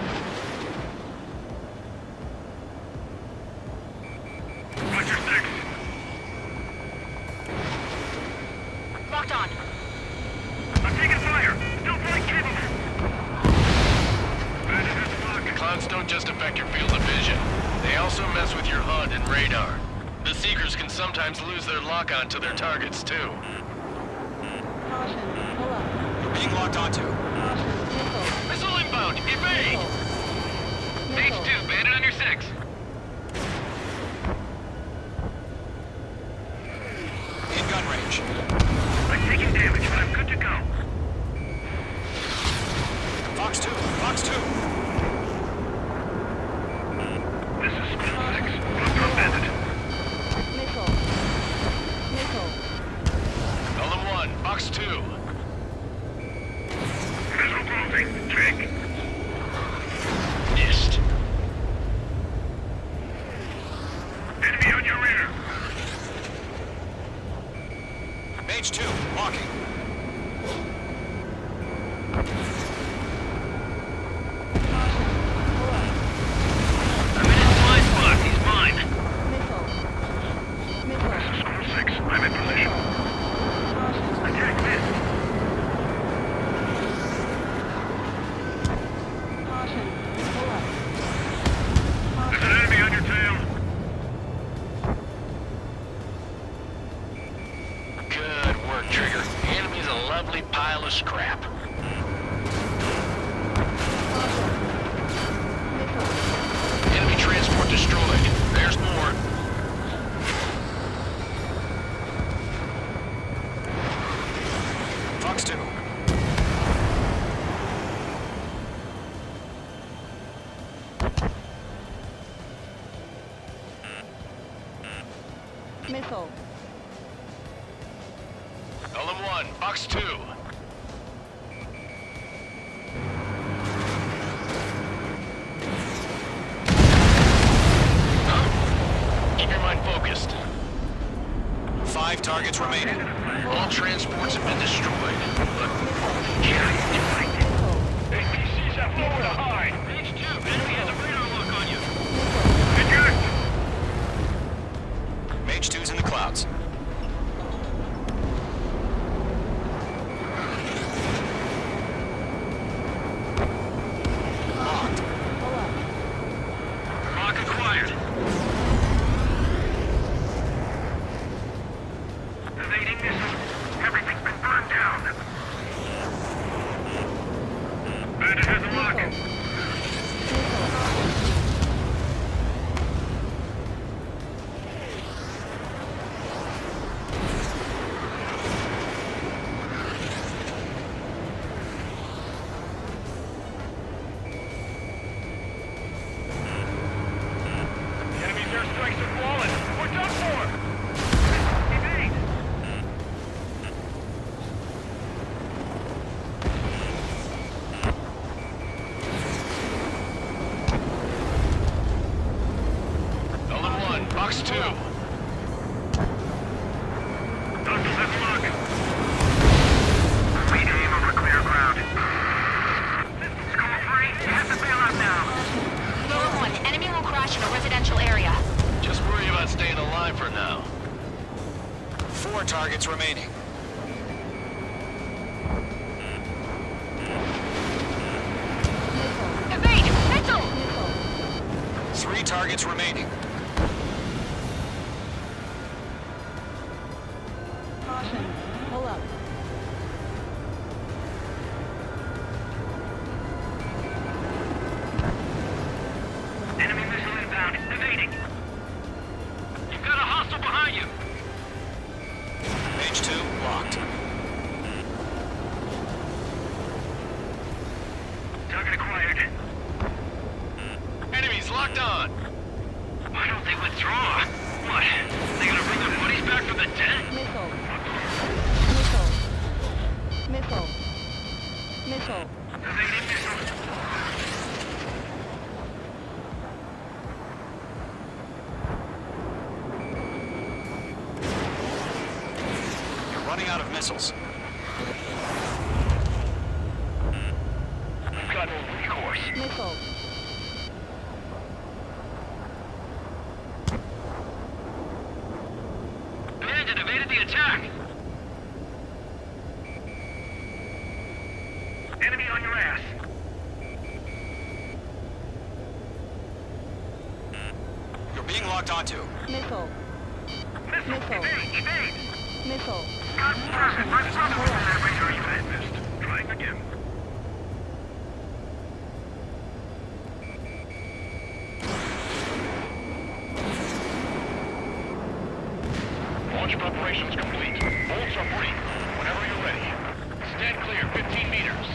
guns don't just affect your field of vision. They also mess with your HUD and radar. The Seekers can sometimes lose their lock-on to their targets, too. Caution. Pull up. You're being locked onto. Caution. Missile. Missile inbound! Evade! Stage 2, bandit on your 6. In gun range. I'm taking damage, but I'm good to go. Fox 2. Fox 2. This is Spin 6. Look for a bandit. Missile. Missile. LM1, Box 2. Missile closing. Check. Missed. Enemy on your rear. Mage 2. Walking. I'm in his blind spot. He's mine. Missile. Missile. This is School 6. I'm in position. Caution. Attack this. Caution. Pull up. There's an enemy on your tail. Good work, Trigger. The enemy's a lovely pile of scrap. Enemy transport destroyed. There's more. Fox 2. Missile. LM1, Box 2. Keep your mind focused. 5 targets remaining. All transports have been destroyed. But APCs have nowhere to hide. Page 2, enemy has a radar lock on you. Eject! Mage 2's in the clouds. Locked. Pull up. Lock acquired. Evading missile. Everything's been burned down. Bandit has a lock. The enemy's airstrikes have fallen. We're done for. Evade. LM1, Box 2. Doctors have a lock. Lead aim over clear ground. School 3, you have to bail out now. Lower 1, enemy will crash in a residential area. Just worry about staying alive for now. 4 targets remaining. Evade! Missile! 3 targets remaining. Caution. Pull up. Enemy missile inbound. Evading. You've got a hostile behind you. Mage 2 locked. Target acquired. Enemies locked on. Why don't they withdraw? What? They gonna bring their buddies back from the dead? Missile. Missile. Missile. Missile. Evading missile. You're running out of missiles. We've got no recourse. Missile. Bandit evaded the attack. Enemy on your ass. Being locked onto. Missile. Missile. Missile. Concentration. My brother was in that radar unit. Missed. Trying again. Launch preparations complete. Bolts are brief. Whenever you're ready. Stand clear, 15 meters.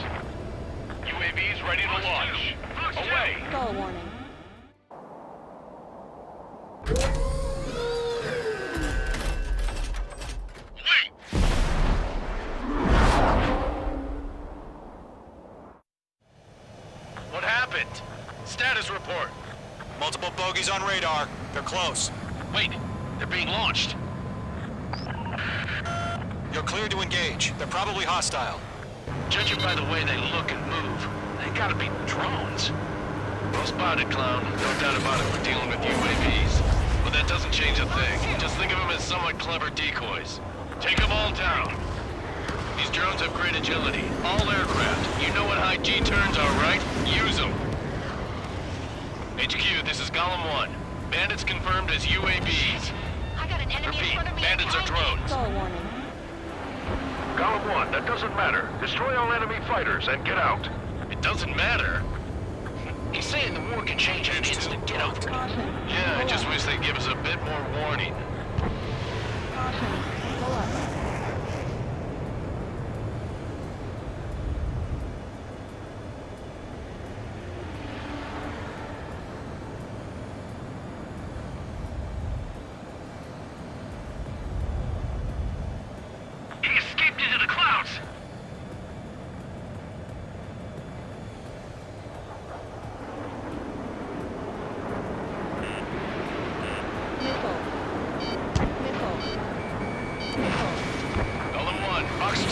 UAVs ready to launch. Away! Stall warning. What happened? Status report. Multiple bogies on radar. They're close. Wait, they're being launched. You're cleared to engage. They're probably hostile. Judging by the way they look and move, they gotta be drones. Well spotted, clown. No doubt about it, we're dealing with UAVs. But that doesn't change a thing. Just think of them as somewhat clever decoys. Take them all down. These drones have great agility. All aircraft. You know what high G turns are, right? Use them. HQ, this is Golem 1. Bandits confirmed as UAVs. I got an enemy in Repeat, front of me. bandits are drones. Stall warning. Golem 1, that doesn't matter. Destroy all enemy fighters and get out. It doesn't matter. He's saying the war can change in an instant. Get over it. Caution. Yeah, I Pull just up. wish they'd give us a bit more warning. Caution. Pull up. He escaped into the clouds. Missile. Missile. Missile. Golem 1, Box 2.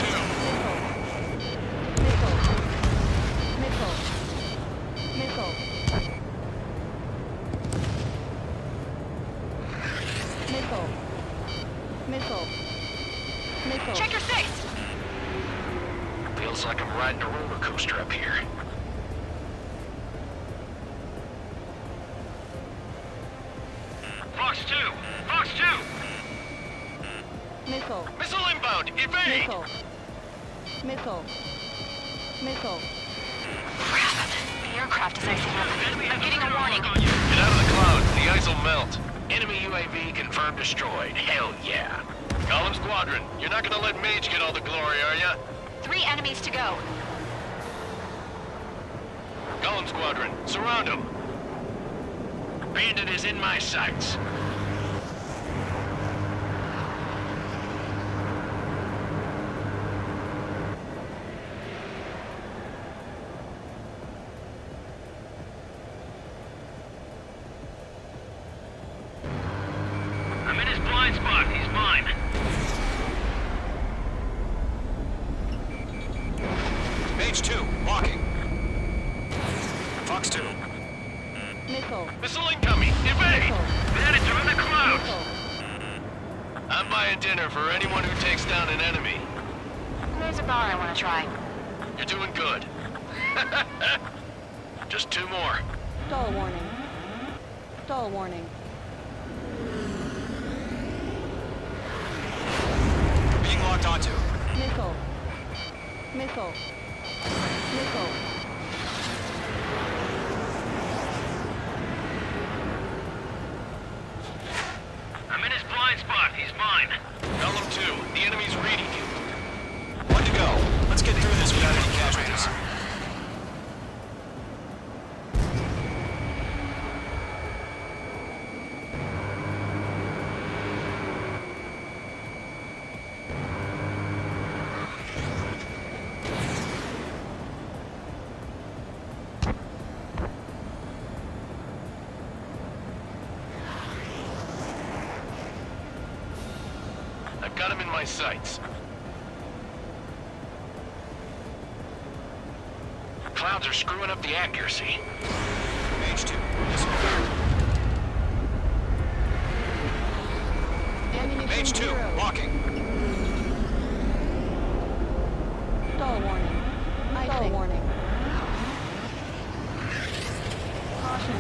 Missile. Missile. Missile. Missile. Missile. Missile. Missile. Check your six. Feels like I'm riding a roller coaster up here. Fox 2. Fox 2. Missile. Missile inbound! Evade! Missile. Missile. Missile. Crap. The aircraft is icing up. I'm getting a warning. Get out of the clouds. The ice will melt. Enemy UAV confirmed destroyed. Hell yeah. Golem Squadron, you're not gonna let Mage get all the glory, are ya? 3 enemies to go. Golem Squadron, surround him. Bandit is in my sights. I'm in his blind spot. He's mine. Mage 2, walking. Fox 2. Missile. Missile incoming! Evade! Missile. Bandits are in the clouds. Missile. I'm buying dinner for anyone who takes down an enemy. There's a bar I want to try. You're doing good. Just 2 more. Stall warning. Stall warning. Being locked onto. Missile. Missile. Missile. I'm in his blind spot. He's mine. Golem 2, the enemy's reading you. 1 to go. Let's get through this without any casualties. I've got him in my sights. Clouds are screwing up the accuracy. Mage 2, disregard. Ammunition Mage 2, 0. walking. Stall warning. Stall warning. Caution.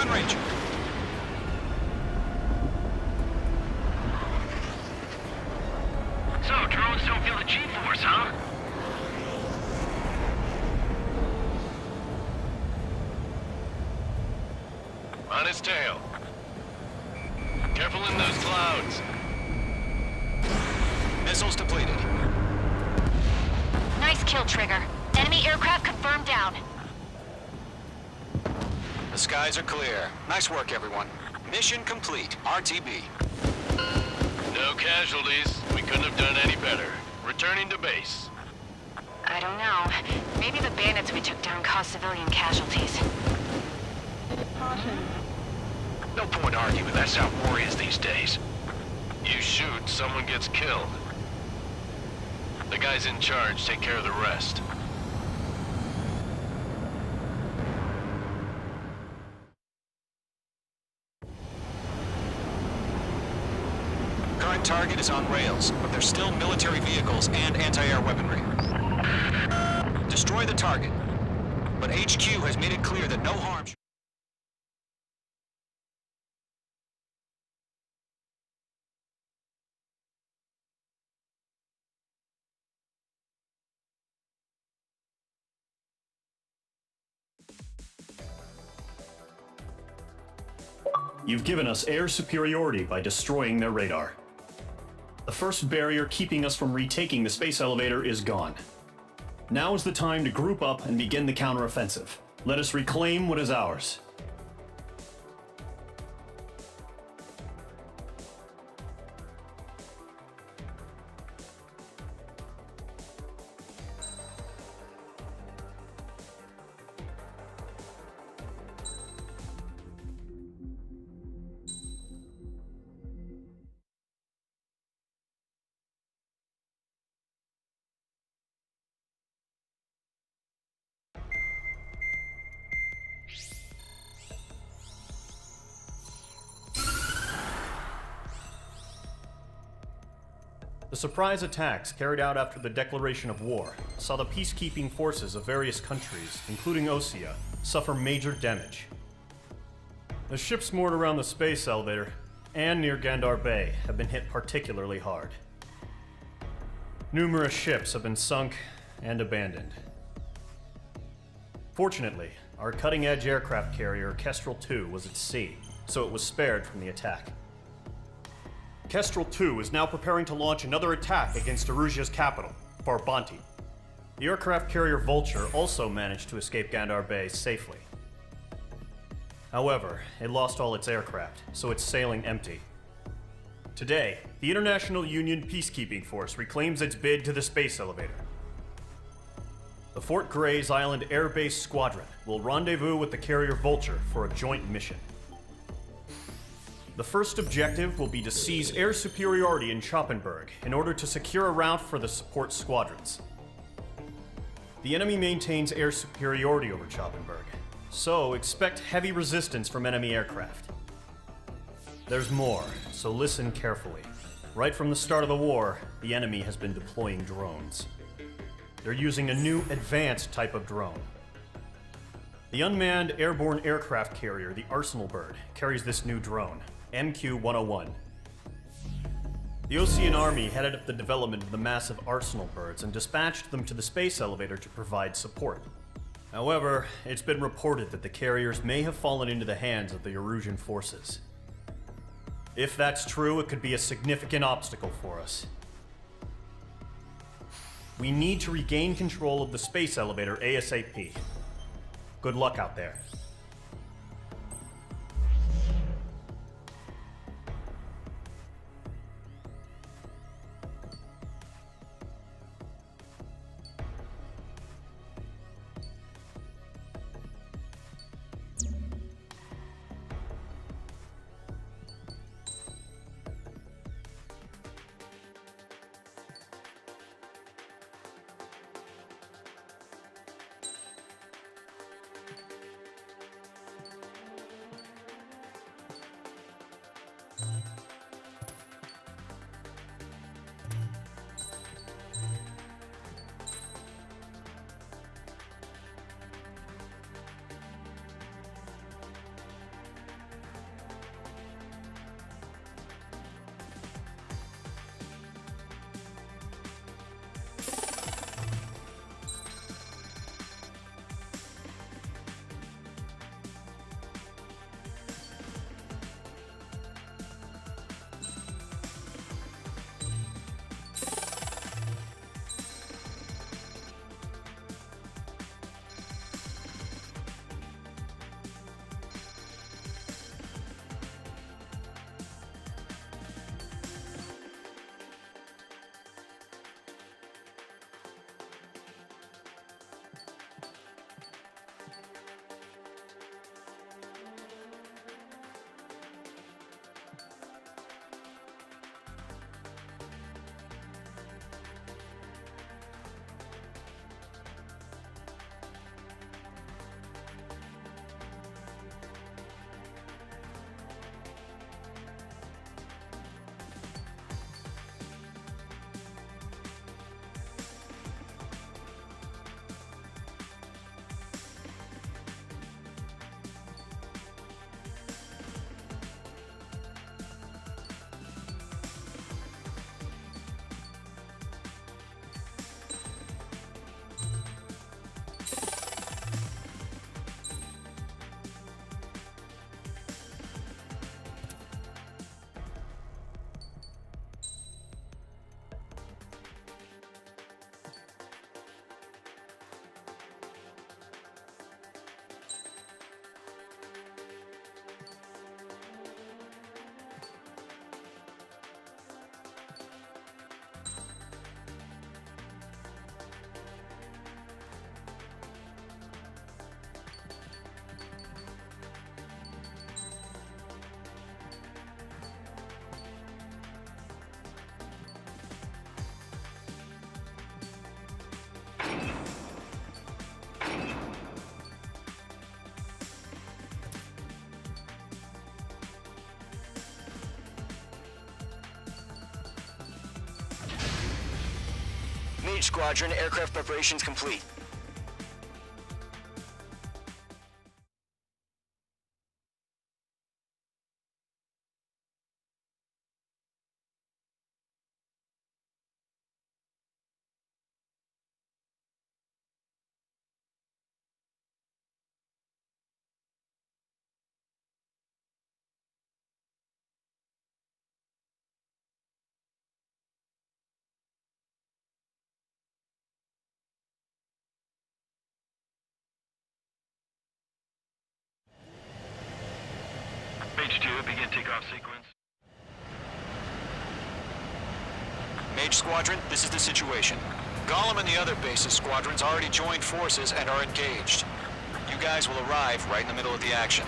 gun range. So, drones don't feel the G-force, huh? On his tail. Careful in those clouds. Missiles depleted. Nice kill, Trigger. Enemy aircraft confirmed down. The skies are clear. Nice work, everyone. Mission complete. RTB. No casualties. We couldn't have done any better. Returning to base. I don't know. Maybe the bandits we took down caused civilian casualties. No point arguing. That's how war is these days. You shoot, someone gets killed. The guys in charge take care of the rest. Current target is on rails, but there's still military vehicles and anti-air weaponry. Destroy the target, but HQ has made it clear that no harm should... You've given us air superiority by destroying their radar. The first barrier keeping us from retaking the space elevator is gone. Now is the time to group up and begin the counteroffensive. Let us reclaim what is ours. The surprise attacks carried out after the declaration of war saw the peacekeeping forces of various countries, including Osea, suffer major damage. The ships moored around the space elevator and near Gandar Bay have been hit particularly hard. Numerous ships have been sunk and abandoned. Fortunately, our cutting-edge aircraft carrier Kestrel II was at sea, so it was spared from the attack. Kestrel II is now preparing to launch another attack against Erusia's capital, Farbanti. The aircraft carrier Vulture also managed to escape Gandar Bay safely. However, it lost all its aircraft, so it's sailing empty. Today, the International Union Peacekeeping Force reclaims its bid to the space elevator. The Fort Gray's Island Air Base Squadron will rendezvous with the carrier Vulture for a joint mission. The first objective will be to seize air superiority in Schoppenberg in order to secure a route for the support squadrons. The enemy maintains air superiority over Schoppenberg, so expect heavy resistance from enemy aircraft. There's more, so listen carefully. Right from the start of the war, the enemy has been deploying drones. They're using a new advanced type of drone. The unmanned airborne aircraft carrier, the Arsenal Bird, carries this new drone, MQ-101. The Osean Army headed up the development of the massive Arsenal Birds and dispatched them to the space elevator to provide support. However, it's been reported that the carriers may have fallen into the hands of the Erusian forces. If that's true, it could be a significant obstacle for us. We need to regain control of the space elevator ASAP. Good luck out there. Mage Squadron, aircraft preparations complete. Mage 2, begin takeoff sequence. Mage Squadron, this is the situation. Gollum and the other bases squadrons already joined forces and are engaged. You guys will arrive right in the middle of the action.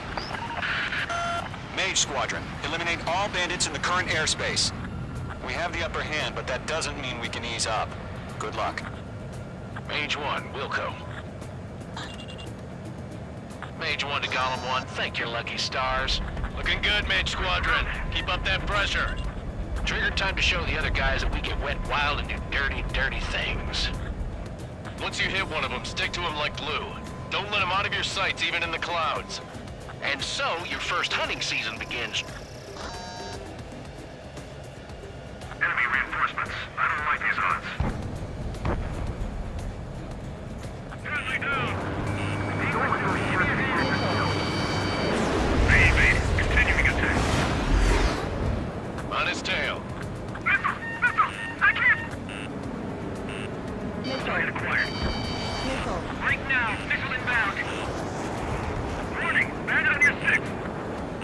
Mage Squadron, eliminate all bandits in the current airspace. We have the upper hand, but that doesn't mean we can ease up. Good luck. Mage 1, Wilco. Mage 1 to Gollum 1, thank your lucky stars. Looking good, Mage Squadron. Keep up that pressure. Trigger, time to show the other guys that we get wet wild and do dirty, dirty things. Once you hit one of them, stick to them like glue. Don't let them out of your sights, even in the clouds. And so, your first hunting season begins. Enemy reinforcements. I don't like these odds. Friendly down. Baby, continuing attack. On his tail. Missile! Missile! I can't! Missile. Target acquired. Missile. Right now, missile inbound. Warning, bandit on your 6.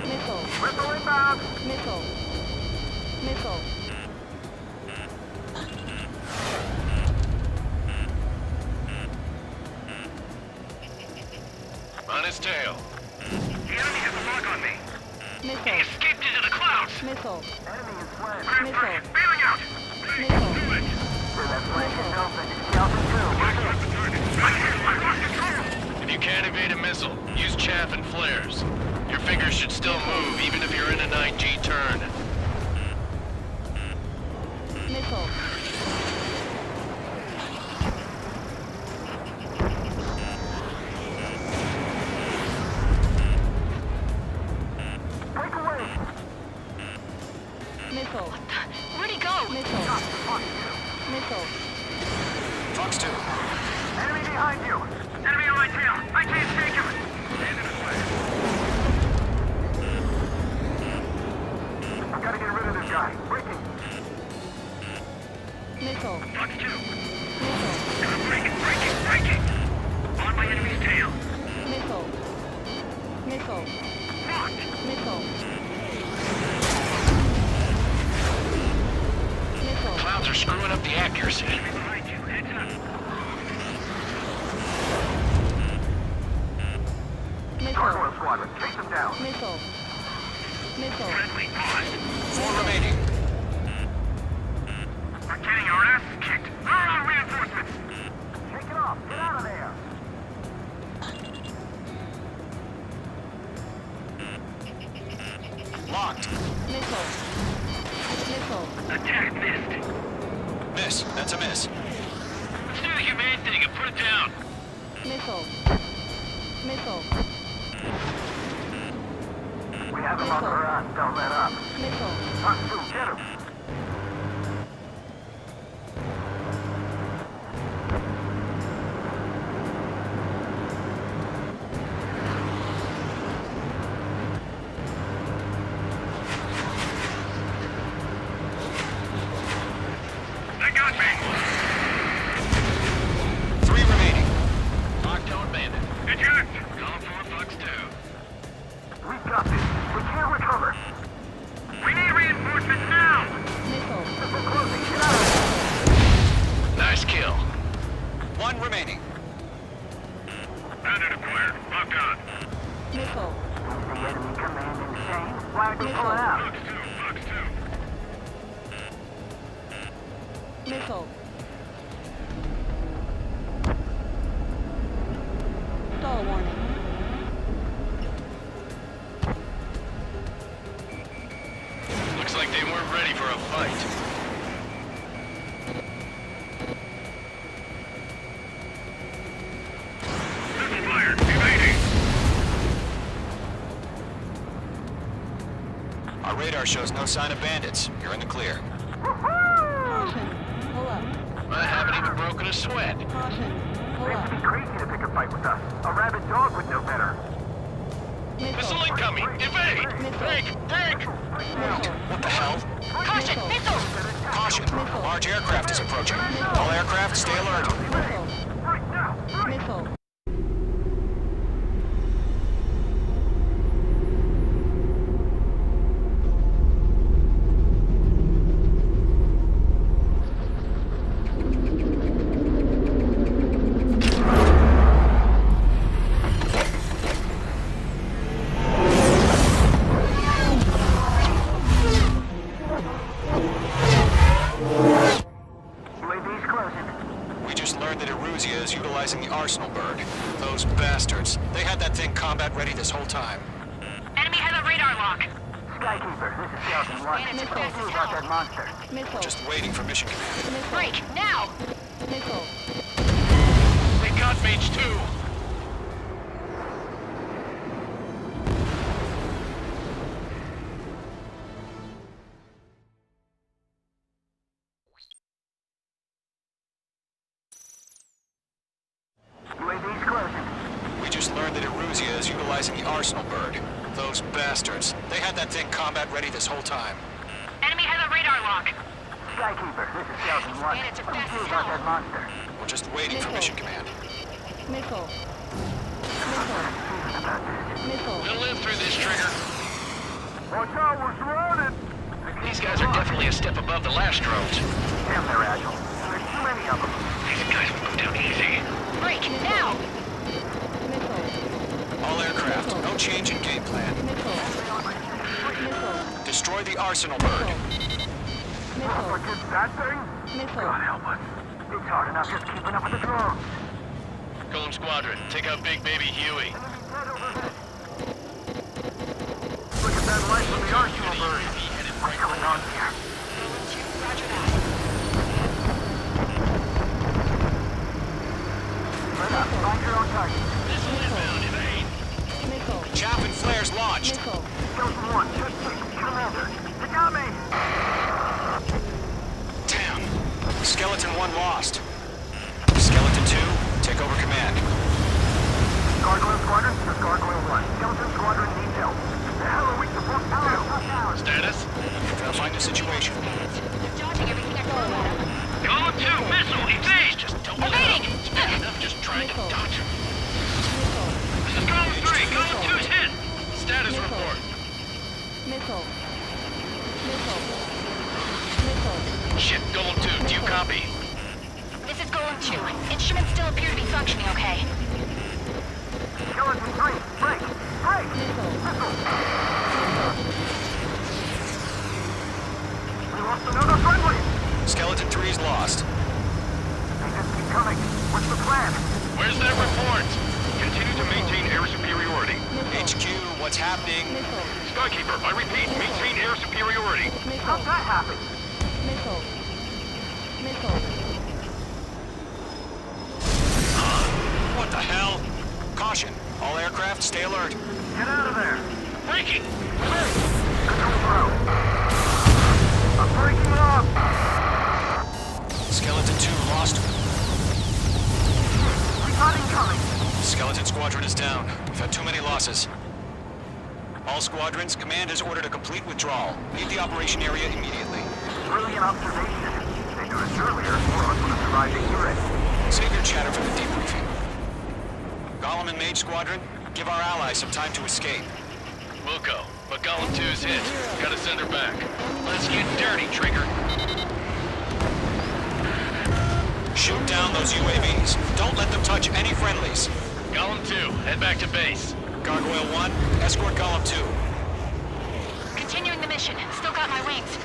Missile. Missile inbound. Missile. Missile. On his tail. The enemy has a lock on me. Missile. He escaped into the clouds. Missile. Enemy is fled. Missile. Bailing out. Missile. If you can't evade a missile, use chaff and flares. Your fingers should still move, even if you're in an IG turn. Missile. Break away. Missile. Where'd he go? Missile. Missile. Fox 2. Enemy behind you. Enemy on my tail. I can't take him. Bandit away. I've got to get rid of this guy. Breaking. Missile. Fox 2. Missile. Breaking. On my enemy's tail. Missile. Missile. Locked. Missile. Clouds are screwing up the accuracy. Enemy behind you. Heads up. Missile. Squadron. Chase him down. Missile. Missile. Friendly paused. 4 remaining. We're getting our asses kicked. Where are our reinforcements? Shake it off. Get out of there. Locked. Missile. Missile. Attack missed. Miss. That's a miss. Let's do the humane thing and put it down. Missile. Missile. We have him on the run. Don't let up. Missile. Fox 2, get him. They got me. 3 remaining. Octone Bandit. Eject. Column 4, Fox 2. We got this. We can't recover. We need reinforcements now. Missile. Missile closing. Get out of there. Nice kill. 1 remaining. Bandit acquired. Locked on. Missile. The enemy command insane. Why aren't they pulling out? Fox 2. Fox 2. Missile. Stall warning. Looks like they weren't ready for a fight. radar shows no sign of bandits. You're in the clear. Caution. Pull up. I haven't even broken a sweat. Caution. Pull Seems up. to be crazy to pick a fight with us. A rabid dog would know better. Missile incoming! Evade! Break! Break! What the hell? Caution! Missile! Caution! Large aircraft is approaching. All aircraft, stay alert. Missile. UAV's closing. We just learned that Eruzia is utilizing the Arsenal bird. Those bastards. They had that thing combat ready this whole time. Enemy has a radar lock. Skykeeper, this is Scout 1. Man, it's What do fast you do as about hell. that monster? Missile. Just waiting for mission command. Break! Now! Missile. They got Mage 2! UAV's closing. We just learned that Eruzia is utilizing the Arsenal bird. Those bastards. They had that thing combat ready this whole time. Enemy has a radar lock. Skykeeper, this is Scout 1. Man, it's What do you fast do as about hell. that monster? We're just waiting for mission command. Missile. Missile. Missile. We'll live through this, Trigger. Watch out, we're surrounded! These guys are definitely a step above the last drones. Damn, they're agile. There's too many of them. These guys will go down easy. Break! Now! Missile. All aircraft, no change in game plan. Missile. Missile. Destroy the Arsenal bird. Missile. Against that thing? Missile. God help us. It's hard enough just keeping up with the drones. Golem Squadron, take out Big Baby Huey. Look at that light from the Arsenal bird. What's going on here? Roger that. Let up. Find your own target. Missile inbound, evade! Missile. Chaff and flares launched. Missile. Skeleton 1, check Commander. They got me! Damn. Skeleton 1 lost. Skeleton 2, take over command. Gargoyle Squadron, this is Gargoyle 1. Skeleton Squadron needs help. The hell are we supposed to do? Status? Find the situation. They're dodging everything I throw at them. Golem 2, missile, evade! Just don't let Evading! up. It's bad enough just trying to dodge them. Missile. This is Golem 3, Golem 2's hit! Status Missile. report. Missile. Missile. Missile. Shit, Golem 2, do you copy? This is Golem 2. Instruments still appear to be functioning okay. Skeleton 3, break! Break! Missile. We lost another friendly! Skeleton 3 is lost. They just keep coming. What's the plan? Where's that report? Continue to maintain air superiority. HQ, what's happening? Missile. Skykeeper, I repeat, maintain air superiority. Missile. How'd that happen? Missile. Missile. What the hell? Caution, all aircraft, stay alert. Get out of there! Breaking! Control throw. I'm breaking up! Skeleton 2 lost. We got incoming! Skeleton Squadron is down. We've had too many losses. All squadrons, command has ordered a complete withdrawal. Leave the operation area immediately. Brilliant observation. They noticed earlier, more of us would have arrived at your end. Save your chatter for the debriefing. Golem and Mage Squadron, give our allies some time to escape. We'll go, but Golem 2's hit. Gotta send her back. Let's get dirty, Trigger. Shoot down those UAVs. Don't let them touch any friendlies. Golem 2, head back to base. Gargoyle 1, escort Golem 2. Continuing the mission. Still got my wings.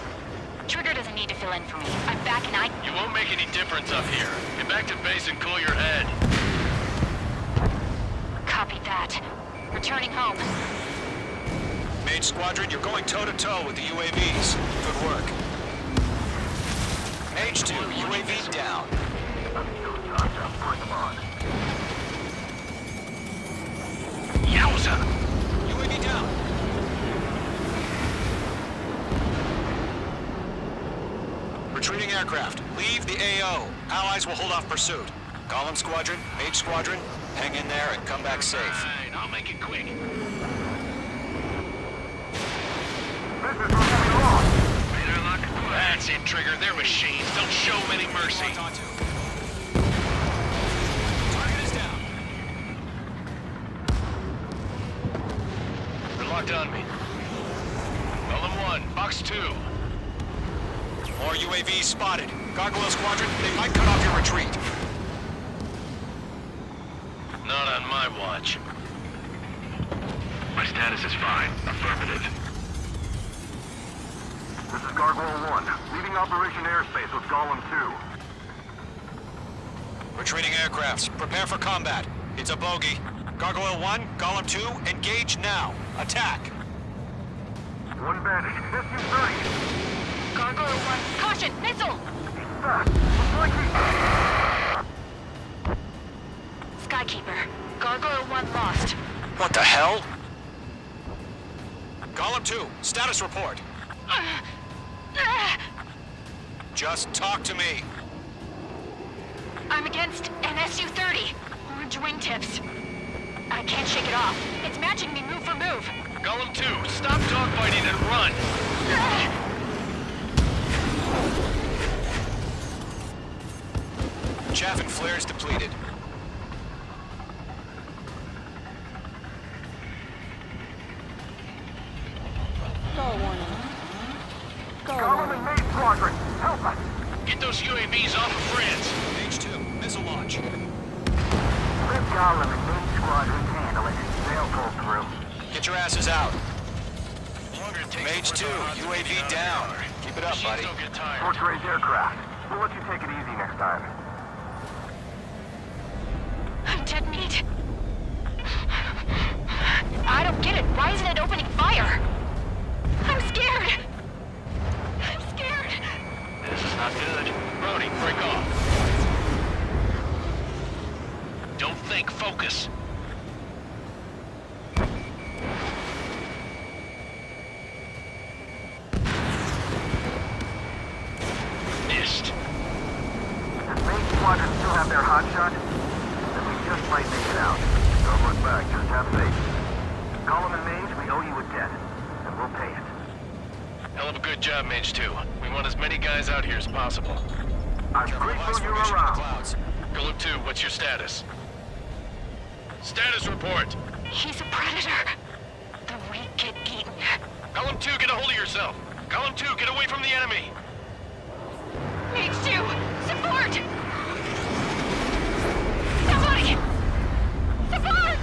Trigger doesn't need to fill in for me. I'm back and I... You won't make any difference up here. Get back to base and cool your head. Copied that. Returning home. Mage Squadron, you're going toe-to-toe with the UAVs. Good work. Mage 2, UAV down. Bring them on. Yowza! UAV down. aircraft. Leave the AO. Allies will hold off pursuit. Golem Squadron, Mage Squadron, hang in there and come back safe. Fine, I'll make it quick. That's it, Trigger. They're machines. Don't show them any mercy. Target is down. They're locked on me. Golem 1, Box 2. More UAVs spotted. Gargoyle Squadron, they might cut off your retreat. Not on my watch. My status is fine. Affirmative. This is Gargoyle 1, leaving Operation Airspace with Golem 2. Retreating aircrafts, prepare for combat. It's a bogey. Gargoyle 1, Golem 2, engage now. Attack. One bandit. SU-30. Gargoyle 1, caution, missile! Fast. Skykeeper, Gargoyle 1 lost. What the hell? Golem 2, status report. Just talk to me. I'm against an SU-30. Orange wingtips. I can't shake it off. It's matching me move for move. Golem 2, stop dogfighting and run! Chaff and flares depleted. Go warning. Go Golem warning. and Mage Squadron, help us! Get those UAVs off of France! H2, missile launch. Let Golem and Mage Squadron handle it. They'll pull through. Get your asses out. Longer it takes Mage to 2, work on odds UAV than down. power. Keep it up, Machines buddy. don't get tired. Fort Gray's aircraft. We'll let you take it easy next time. I'm dead meat. I don't get it. Why isn't it opening fire? I'm scared. I'm scared. This is not good. Brody, break off. Don't think, focus. Missed. Does Mage Squadron still have their hotshot? Then we just might make it out. Don't look back, just have faith. Golem and Mage, we owe you a debt, and we'll pay it. Hell of a good job, Mage 2. We want as many guys out here as possible. I'm grateful you're around. Clouds. Golem 2, what's your status? Status report. He's a predator. The weak get eaten. Golem 2, get a hold of yourself. Golem 2, get away from the enemy. Mage 2, support! Somebody! Support!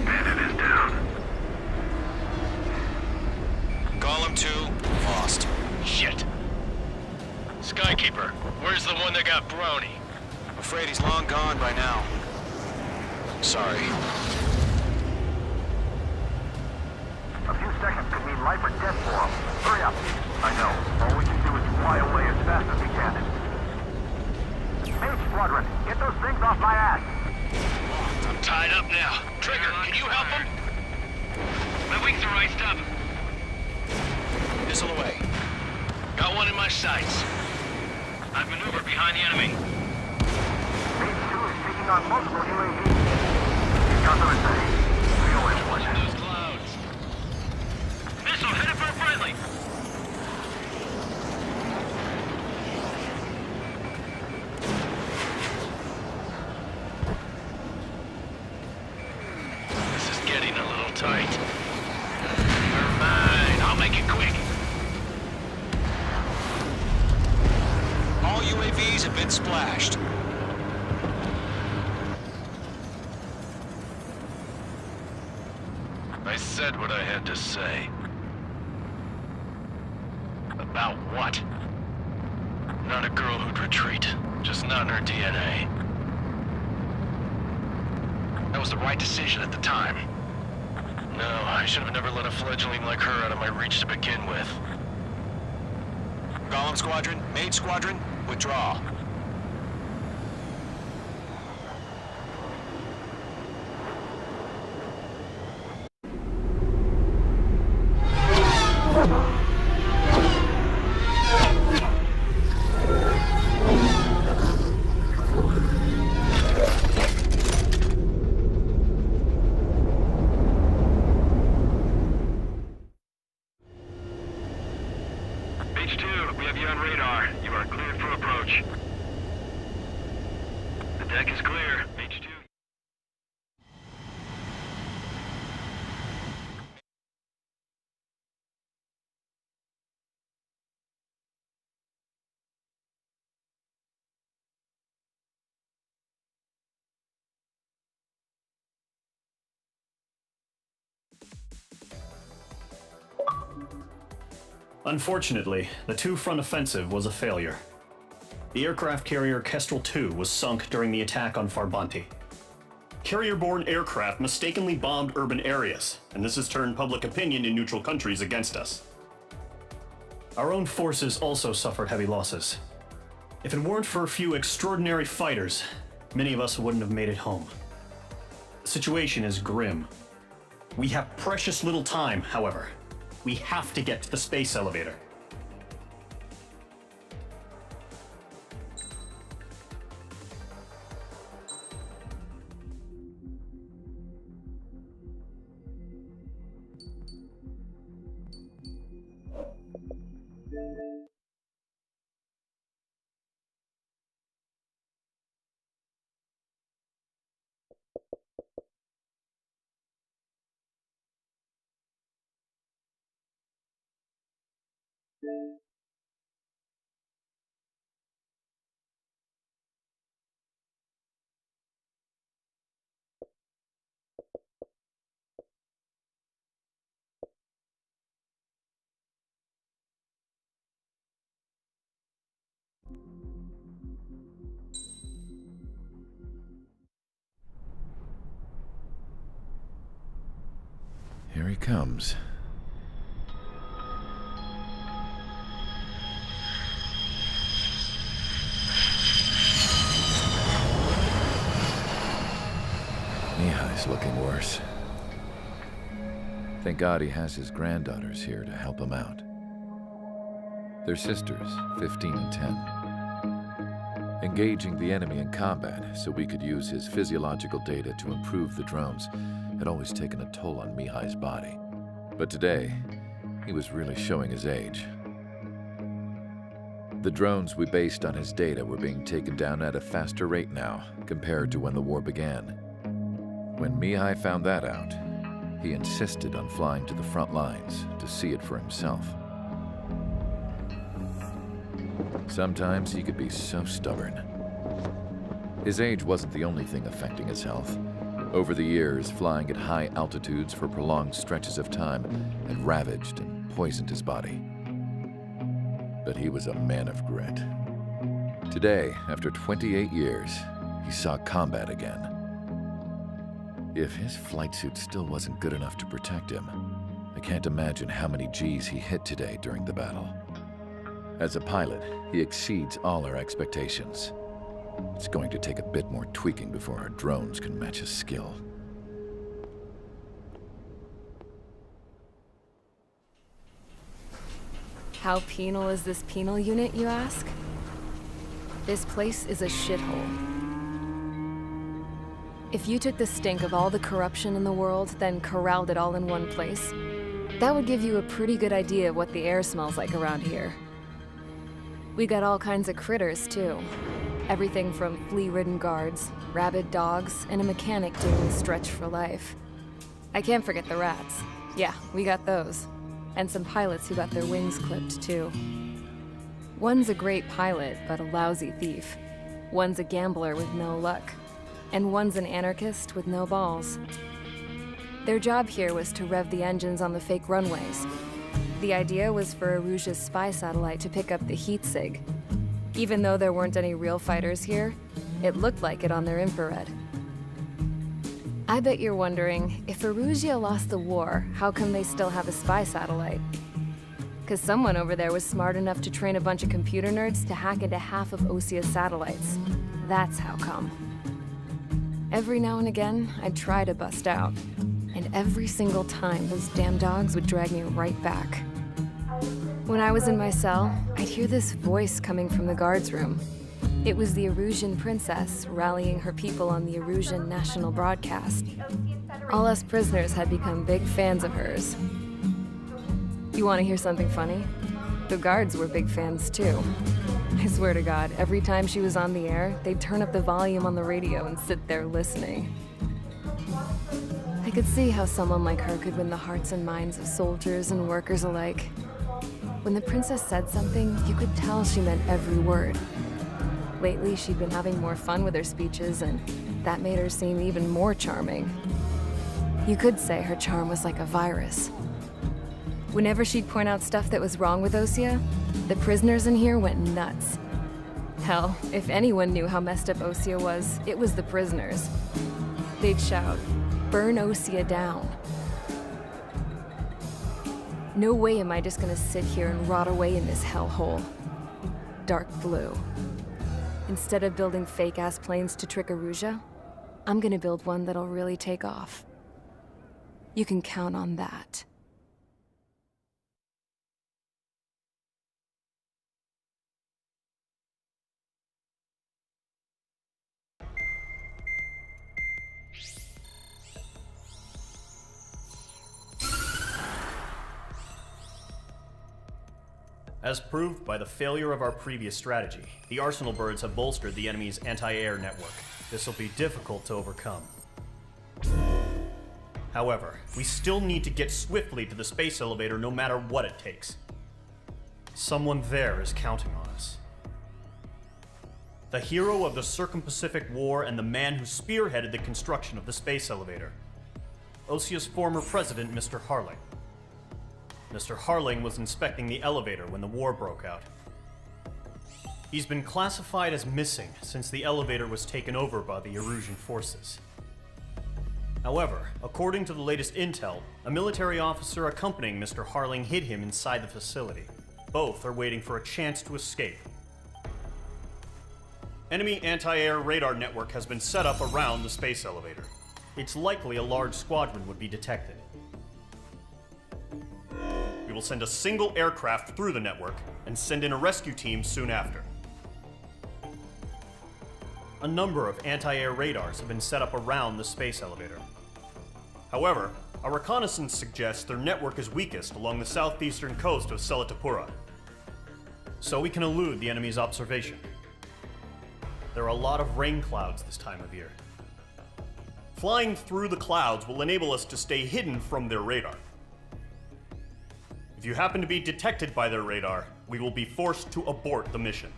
Bandit is down. Golem 2, lost. Shit. Skykeeper, where's the one that got Brony? I'm afraid he's long gone by now. Sorry. A few seconds could mean life or death for him. Hurry up. I know. All we can do is fly away as fast as we can. Mage Squadron, get those things off my ass. I'm tied up now. Trigger, can you help him? My wings are iced up. Missile away. Got one in my sights. I've maneuvered behind the enemy. Mage 2 is taking on multiple UAVs. He's got them at bay. We owe him one. Those clouds. Missile headed for a friendly. This is getting a little tight. Never mind, I'll make it quick. All UAVs have been splashed. I said what I had to say. About what? Not a girl who'd retreat. Just not in her DNA. That was the right decision at the time. No, I should have never let a fledgling like her out of my reach to begin with. Golem Squadron, Mage Squadron, withdraw. H2, we have you on radar. You are cleared for approach. The deck is clear. H2. Unfortunately, the two-front offensive was a failure. The aircraft carrier Kestrel II was sunk during the attack on Farbanti. Carrier-borne aircraft mistakenly bombed urban areas, and this has turned public opinion in neutral countries against us. Our own forces also suffered heavy losses. If it weren't for a few extraordinary fighters, many of us wouldn't have made it home. The situation is grim. We have precious little time, however. We have to get to the space elevator. Here he comes. Mihai's looking worse. Thank God he has his granddaughters here to help him out. They're sisters, 15 and 10. Engaging the enemy in combat so we could use his physiological data to improve the drones had always taken a toll on Mihai's body. But today, he was really showing his age. The drones we based on his data were being taken down at a faster rate now compared to when the war began. When Mihai found that out, he insisted on flying to the front lines to see it for himself. Sometimes he could be so stubborn. His age wasn't the only thing affecting his health. Over the years, flying at high altitudes for prolonged stretches of time had ravaged and poisoned his body. But he was a man of grit. Today, after 28 years, he saw combat again. If his flight suit still wasn't good enough to protect him, I can't imagine how many Gs he hit today during the battle. As a pilot, he exceeds all our expectations. It's going to take a bit more tweaking before our drones can match his skill. How penal is this penal unit, you ask? This place is a shithole. If you took the stink of all the corruption in the world, then corralled it all in one place, that would give you a pretty good idea of what the air smells like around here. We got all kinds of critters, too. Everything from flea-ridden guards, rabid dogs, and a mechanic doing the stretch for life. I can't forget the rats. Yeah, we got those. And some pilots who got their wings clipped, too. One's a great pilot, but a lousy thief. One's a gambler with no luck. And one's an anarchist with no balls. Their job here was to rev the engines on the fake runways. The idea was for Erusia's spy satellite to pick up the heat sig. Even though there weren't any real fighters here, it looked like it on their infrared. I bet you're wondering, if Erusia lost the war, how come they still have a spy satellite? Because someone over there was smart enough to train a bunch of computer nerds to hack into half of Osia's satellites. That's how come. Every now and again, I'd try to bust out. And every single time, those damn dogs would drag me right back. When I was in my cell, I'd hear this voice coming from the guards room. It was the Erusian princess rallying her people on the Erusian national broadcast. All us prisoners had become big fans of hers. You want to hear something funny? The guards were big fans too. I swear to God, every time she was on the air, they'd turn up the volume on the radio and sit there listening. I could see how someone like her could win the hearts and minds of soldiers and workers alike. When the princess said something, you could tell she meant every word. Lately, she'd been having more fun with her speeches, and that made her seem even more charming. You could say her charm was like a virus. Whenever she'd point out stuff that was wrong with Osea, the prisoners in here went nuts. Hell, if anyone knew how messed up Osea was, it was the prisoners. They'd shout, "Burn Osea down." No way am I just gonna sit here and rot away in this hellhole. Dark blue. Instead of building fake-ass planes to trick Erusea, I'm gonna build one that'll really take off. You can count on that. As proved by the failure of our previous strategy, the Arsenal birds have bolstered the enemy's anti-air network. This will be difficult to overcome. However, we still need to get swiftly to the space elevator no matter what it takes. Someone there is counting on us. The hero of the Circum-Pacific War and the man who spearheaded the construction of the space elevator. Osea's former president, Mr. Harling. Mr. Harling was inspecting the elevator when the war broke out. He's been classified as missing since the elevator was taken over by the Erusian forces. However, according to the latest intel, a military officer accompanying Mr. Harling hid him inside the facility. Both are waiting for a chance to escape. Enemy anti-air radar network has been set up around the space elevator. It's likely a large squadron would be detected. We will send a single aircraft through the network and send in a rescue team soon after. A number of anti-air radars have been set up around the space elevator. However, our reconnaissance suggests their network is weakest along the southeastern coast of Selatapura, so we can elude the enemy's observation. There are a lot of rain clouds this time of year. Flying through the clouds will enable us to stay hidden from their radar. If you happen to be detected by their radar, we will be forced to abort the mission.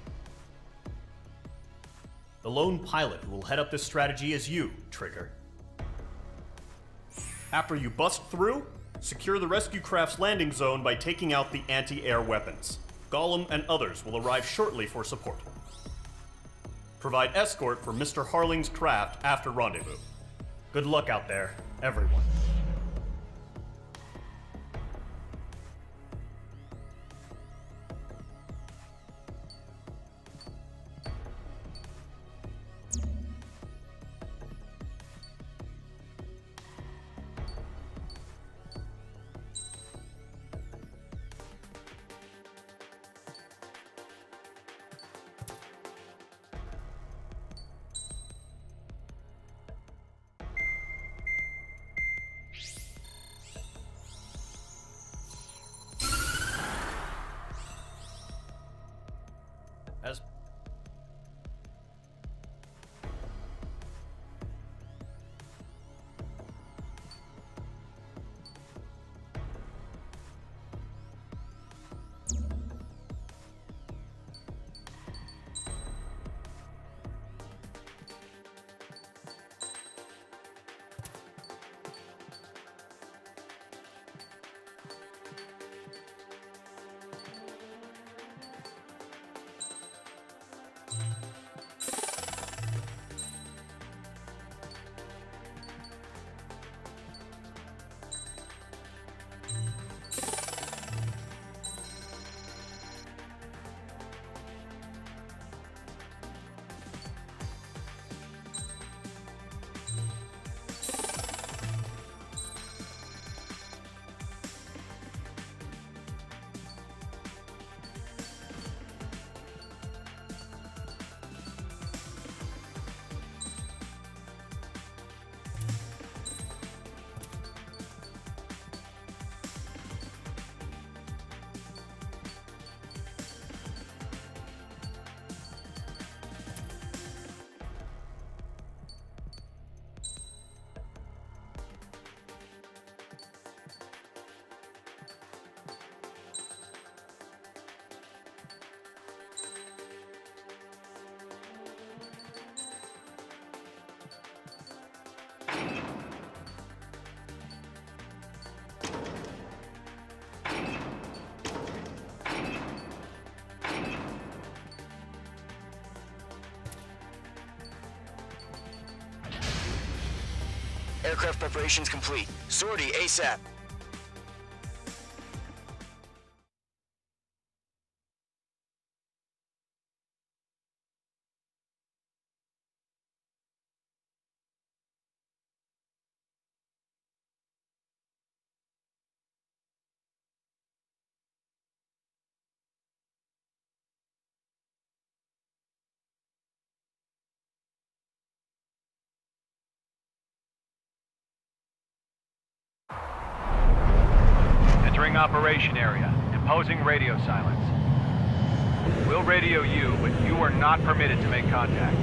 The lone pilot who will head up this strategy is you, Trigger. After you bust through, secure the rescue craft's landing zone by taking out the anti-air weapons. Gollum and others will arrive shortly for support. Provide escort for Mr. Harling's craft after rendezvous. Good luck out there, everyone. As Aircraft preparations complete. Sortie ASAP. Entering operation area. Imposing radio silence. We'll radio you, but you are not permitted to make contact.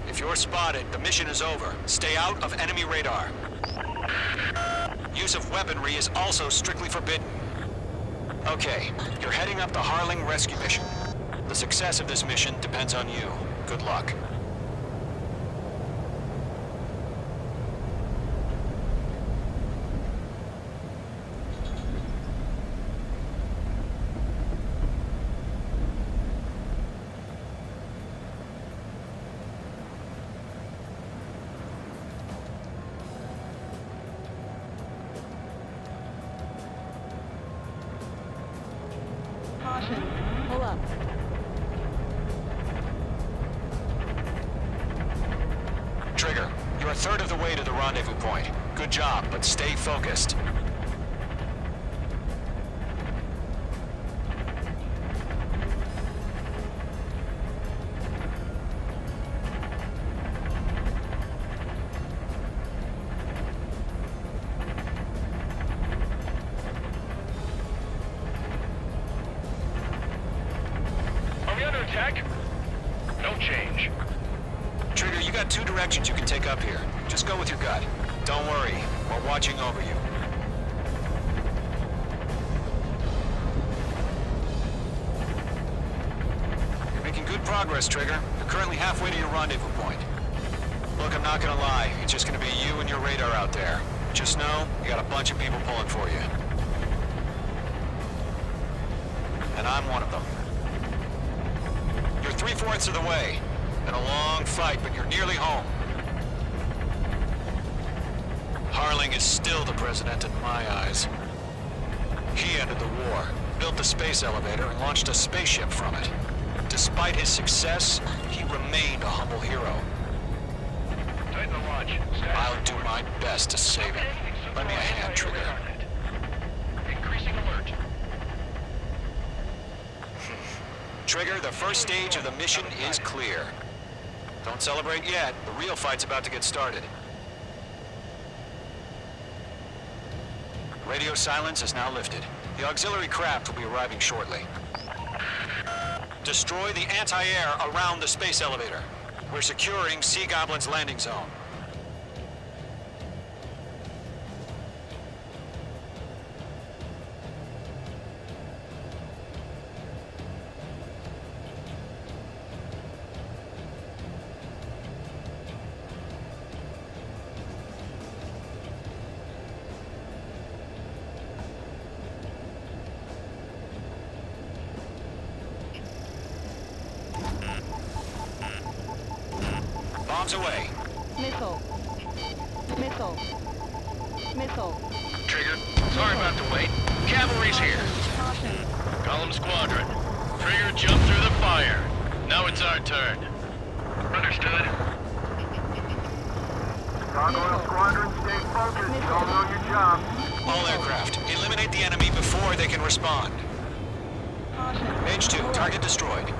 If you're spotted, the mission is over. Stay out of enemy radar. Use of weaponry is also strictly forbidden. Okay, you're heading up the Harling rescue mission. The success of this mission depends on you. Good luck. Caution. Pull up. Trigger, you're a third of the way to the rendezvous point. Good job, but stay focused. Are we under attack? No change. Trigger, you got two directions you can take up here. Just go with your gut. Don't worry, we're watching over you. You're making good progress, Trigger. You're currently halfway to your rendezvous point. Look, I'm not gonna lie. It's just gonna be you and your radar out there. Just know, you got a bunch of people pulling for you. And I'm one of them. You're 3/4 of the way. Been a long fight, but you're nearly home. Harling is still the president in my eyes. He ended the war, built the space elevator, and launched a spaceship from it. Despite his success, he remained a humble hero. Tighten the watch. I'll do my best to save him. Lend me a hand, Trigger. Increasing alert. Trigger, the first stage of the mission is clear. Don't celebrate yet. The real fight's about to get started. Radio silence is now lifted. The auxiliary craft will be arriving shortly. Destroy the anti-air around the space elevator. We're securing Sea Goblin's landing zone. Bombs away. Missile. Missile. Missile. Trigger, sorry about the wait. Cavalry's here. Caution. Column Squadron. Trigger, jump through the fire. Now it's our turn. Understood. Gargoyle Squadron, stay focused. You all know your job. All aircraft, eliminate the enemy before they can respond. Caution. Mage 2, target destroyed.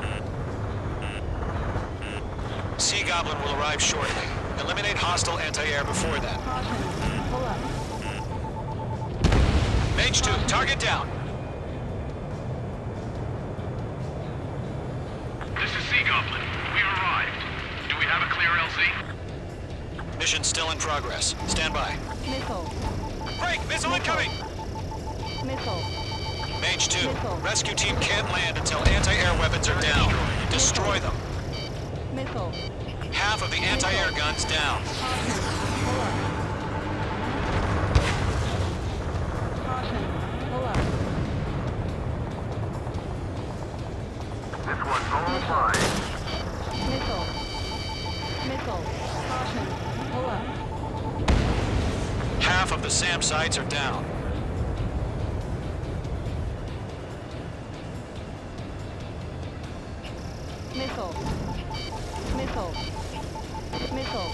Sea Goblin will arrive shortly. Eliminate hostile anti-air before then. Caution. Pull up. Mage 2, target down. This is Sea Goblin. We've arrived. Do we have a clear LZ? Mission still in progress. Stand by. Missile. Break! Missile incoming! Missile. Mage 2, Missile. rescue team can't land until anti-air weapons are down. Destroy them. Missile. Half of the anti-air guns down. Caution. Pull up. Caution. Pull up. This one's all mine. Missile. Missile. The SAM sites are down. Missile. Missile. Missile.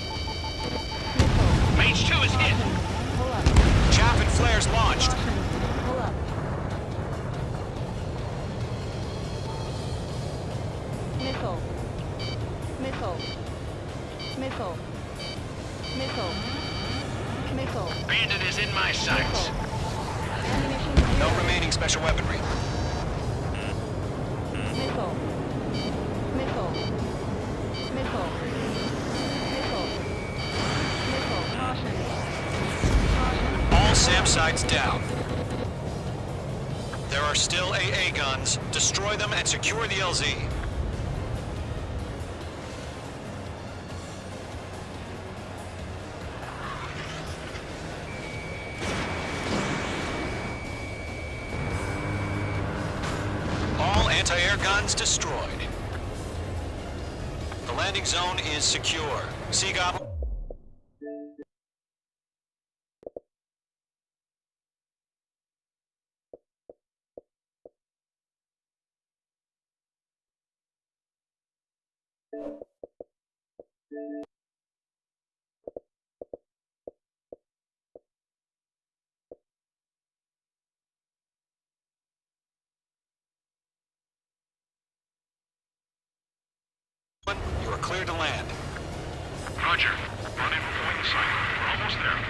Mage 2 is hit. Pull up. Chaff and flares launched. Pull up. Missile. Missile. Missile. Missile. Missile. Bandit is in my sights. Ammunition No zero. remaining special weaponry. Missile. Missile. Missile. Missile. Missile. Caution. Caution. All SAM sites down. There are still AA guns. Destroy them and secure the LZ. All anti-air guns destroyed. The landing zone is secure. Sea Goblin. You are clear to land. Roger. Running before the site. We're almost there.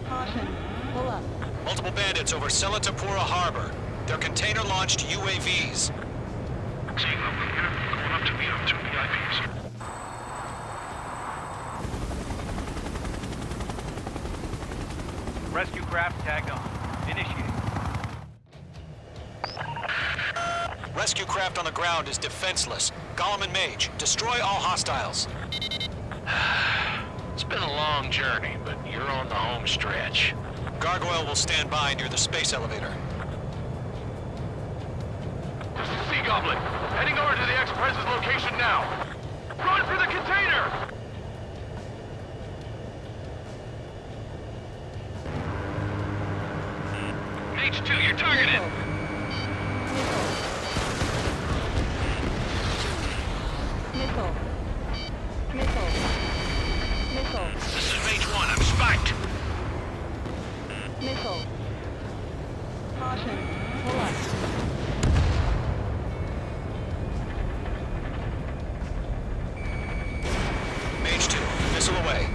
Caution. Pull up. Multiple bandits over Selatapura Harbor. They're container-launched UAVs. Cyclops here. Going up to meet up 2 VIPs. Rescue craft tagged on. Initiate. Rescue craft on the ground is defenseless. Gollum and Mage, destroy all hostiles. It's been a long journey, but you're on the home stretch. Gargoyle will stand by near the space elevator. This is Sea Goblin. Heading over to the Express's location now. Run for the container! H2, you're targeted. Missile. Missile. Missile. This is Mage 1, I'm spiked. Missile. Caution. Pull up. Mage 2, missile away.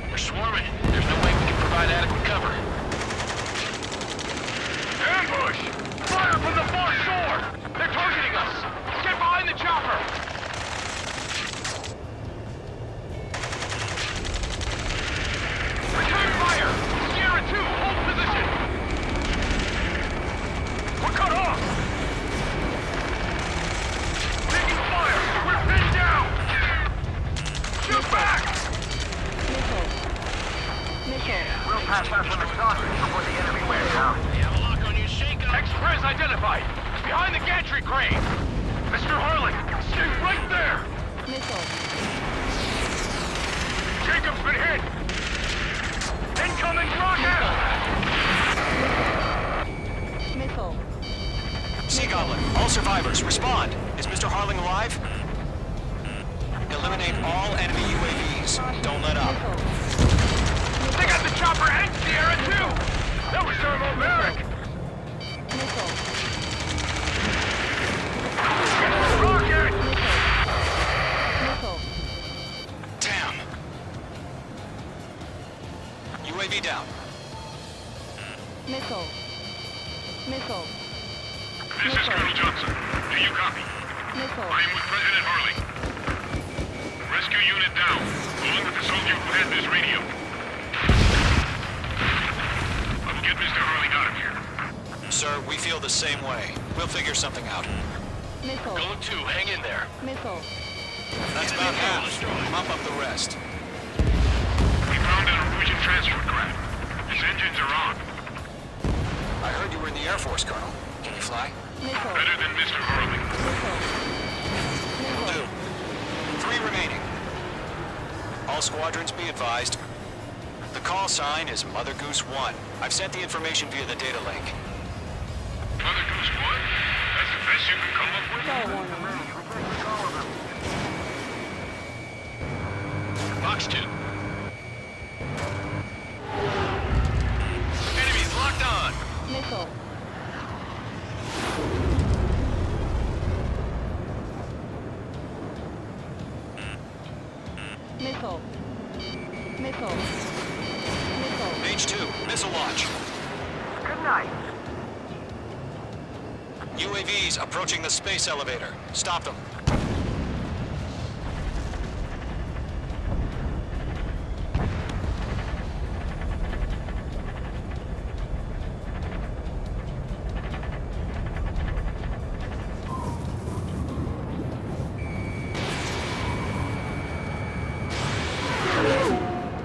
They're swarming. There's no way we can provide adequate cover. Ambush! Fire from the far shore! They're targeting us! Get behind the chopper! Return fire! Sierra 2, hold position! We're cut off! Taking fire! We're pinned down! Shoot back! Missile. Missile. We'll pass us on the target before the enemy wears out. You have a lock on your shake-up. Express identified! Behind the gantry crane! Mr. Harlan, stay right there! Missile. Jacob's been hit! Incoming rocket! Missile. Sea Goblin, all survivors, respond. Is Mr. Harling alive? Eliminate all enemy UAVs. Don't let up. They got the chopper and Sierra too! That was thermobaric! Missile. Rocket! Missile. Damn. UAV down. Missile. Missile. This is Colonel Johnson. Do you copy? Missile. I am with President Harling. Rescue unit down, along with the soldier who had this radio. I will get Mr. Harling out of here. Sir, we feel the same way. We'll figure something out. Missile. Go 2, hang in there. Missile. That's about half. Mop up the rest. We found an Norwegian transport craft. His engines are on. I heard you were in the Air Force, Colonel. Can you fly? Missile. Better than Mr. Harling. Will do. 3 remaining. All squadrons be advised. The call sign is Mother Goose 1. I've sent the information via the data link. Mother Goose 1? That's the best you can come up with? Box 2. Enemies locked on. Missile. Missile. Missile. Missile. H2, missile launch. Good night. UAVs approaching the space elevator. Stop them.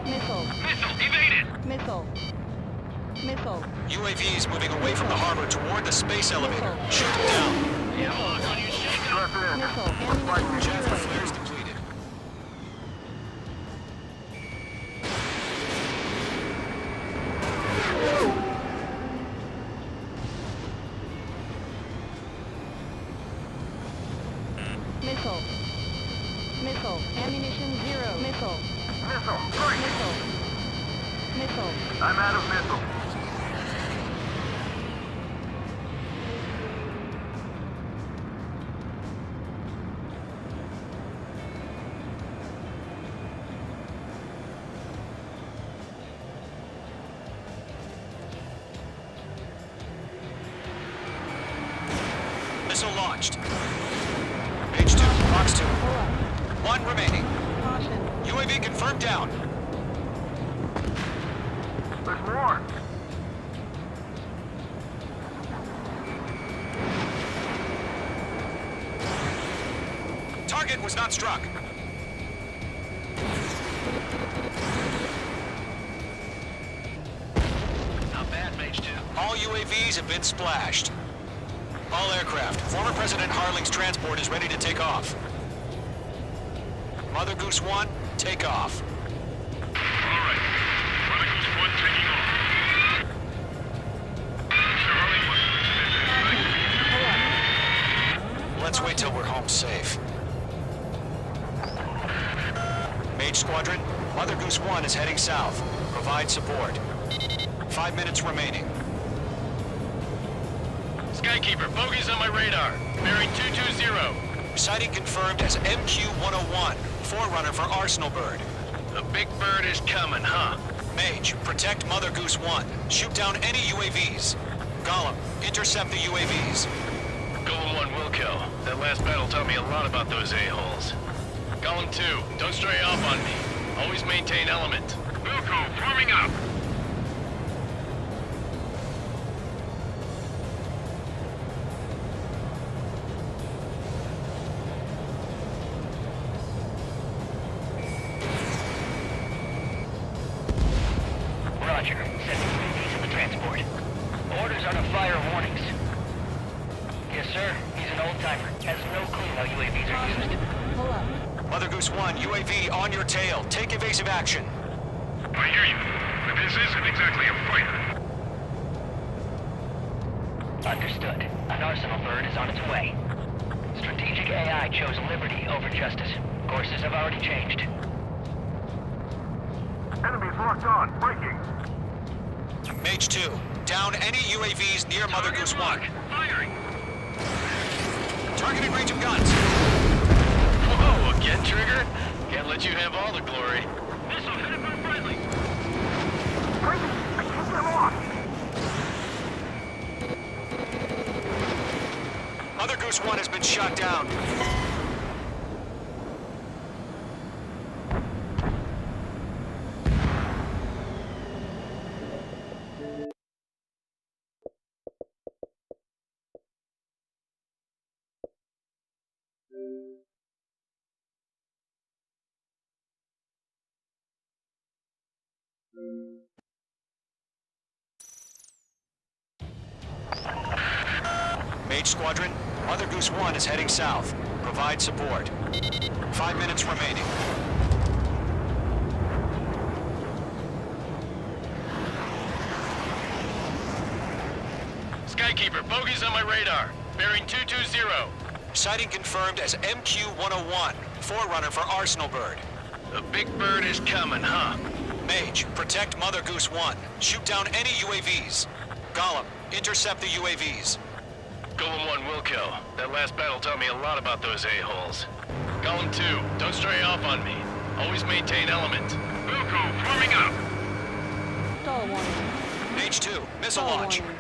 Missile. Missile evaded. Missile. Missile. UAVs moving away from the harbor toward the space elevator. Shoot them down. Missile. Ammunition Chaff zero. flares depleted. Missile. Missile. Ammunition zero. Missile. Missile. Great. Missile. Missile. I'm out of missile. Missile launched. H2, box 2. Pull up. 1 remaining. Caution. UAV confirmed down. There's more. Target was not struck. Not bad, Mage 2. All UAVs have been splashed. All aircraft. Former President Harling's transport is ready to take off. Mother Goose 1, take off. All right. Mother Goose 1 taking off. Let's wait till we're home safe. Mage Squadron, Mother Goose 1 is heading south. Provide support. 5 minutes remaining. Skykeeper, bogeys on my radar. Bearing 220. Sighting confirmed as MQ-101, forerunner for Arsenal Bird. The big bird is coming, huh? Mage, protect Mother Goose 1. Shoot down any UAVs. Gollum, intercept the UAVs. Golem 1 will kill. That last battle taught me a lot about those a-holes. Golem 2, don't stray off on me. Always maintain element. Wilco, forming up. Roger. Sending UAVs to the transport. Orders are to fire warnings. Yes, sir. He's an old-timer. Has no clue how UAVs are used. Pull up. Mother Goose 1, UAV on your tail. Take evasive action. I hear you, but this isn't exactly a fighter. Understood. An Arsenal Bird is on its way. Strategic AI chose liberty over justice. Courses have already changed. Enemies locked on. Breaking. Mage 2, down any UAVs near Mother Goose 1. Firing. Targeting range of guns. Whoa, again, Trigger? Can't let you have all the glory. Missile headed by friendly. Breaking. I can't get lost. Mother Goose 1 has been shot down. Mage Squadron, Mother Goose 1 is heading south. Provide support. 5 minutes remaining. Skykeeper, bogeys on my radar. Bearing 220. Sighting confirmed as MQ-101, forerunner for Arsenal Bird. The big bird is coming, huh? Mage, protect Mother Goose 1. Shoot down any UAVs. Gollum, intercept the UAVs. Golem 1 will kill. That last battle taught me a lot about those a-holes. Golem 2, don't stray off on me. Always maintain element. Wilco, forming up. Stall warning. Mage 2, missile Stall launch. warning.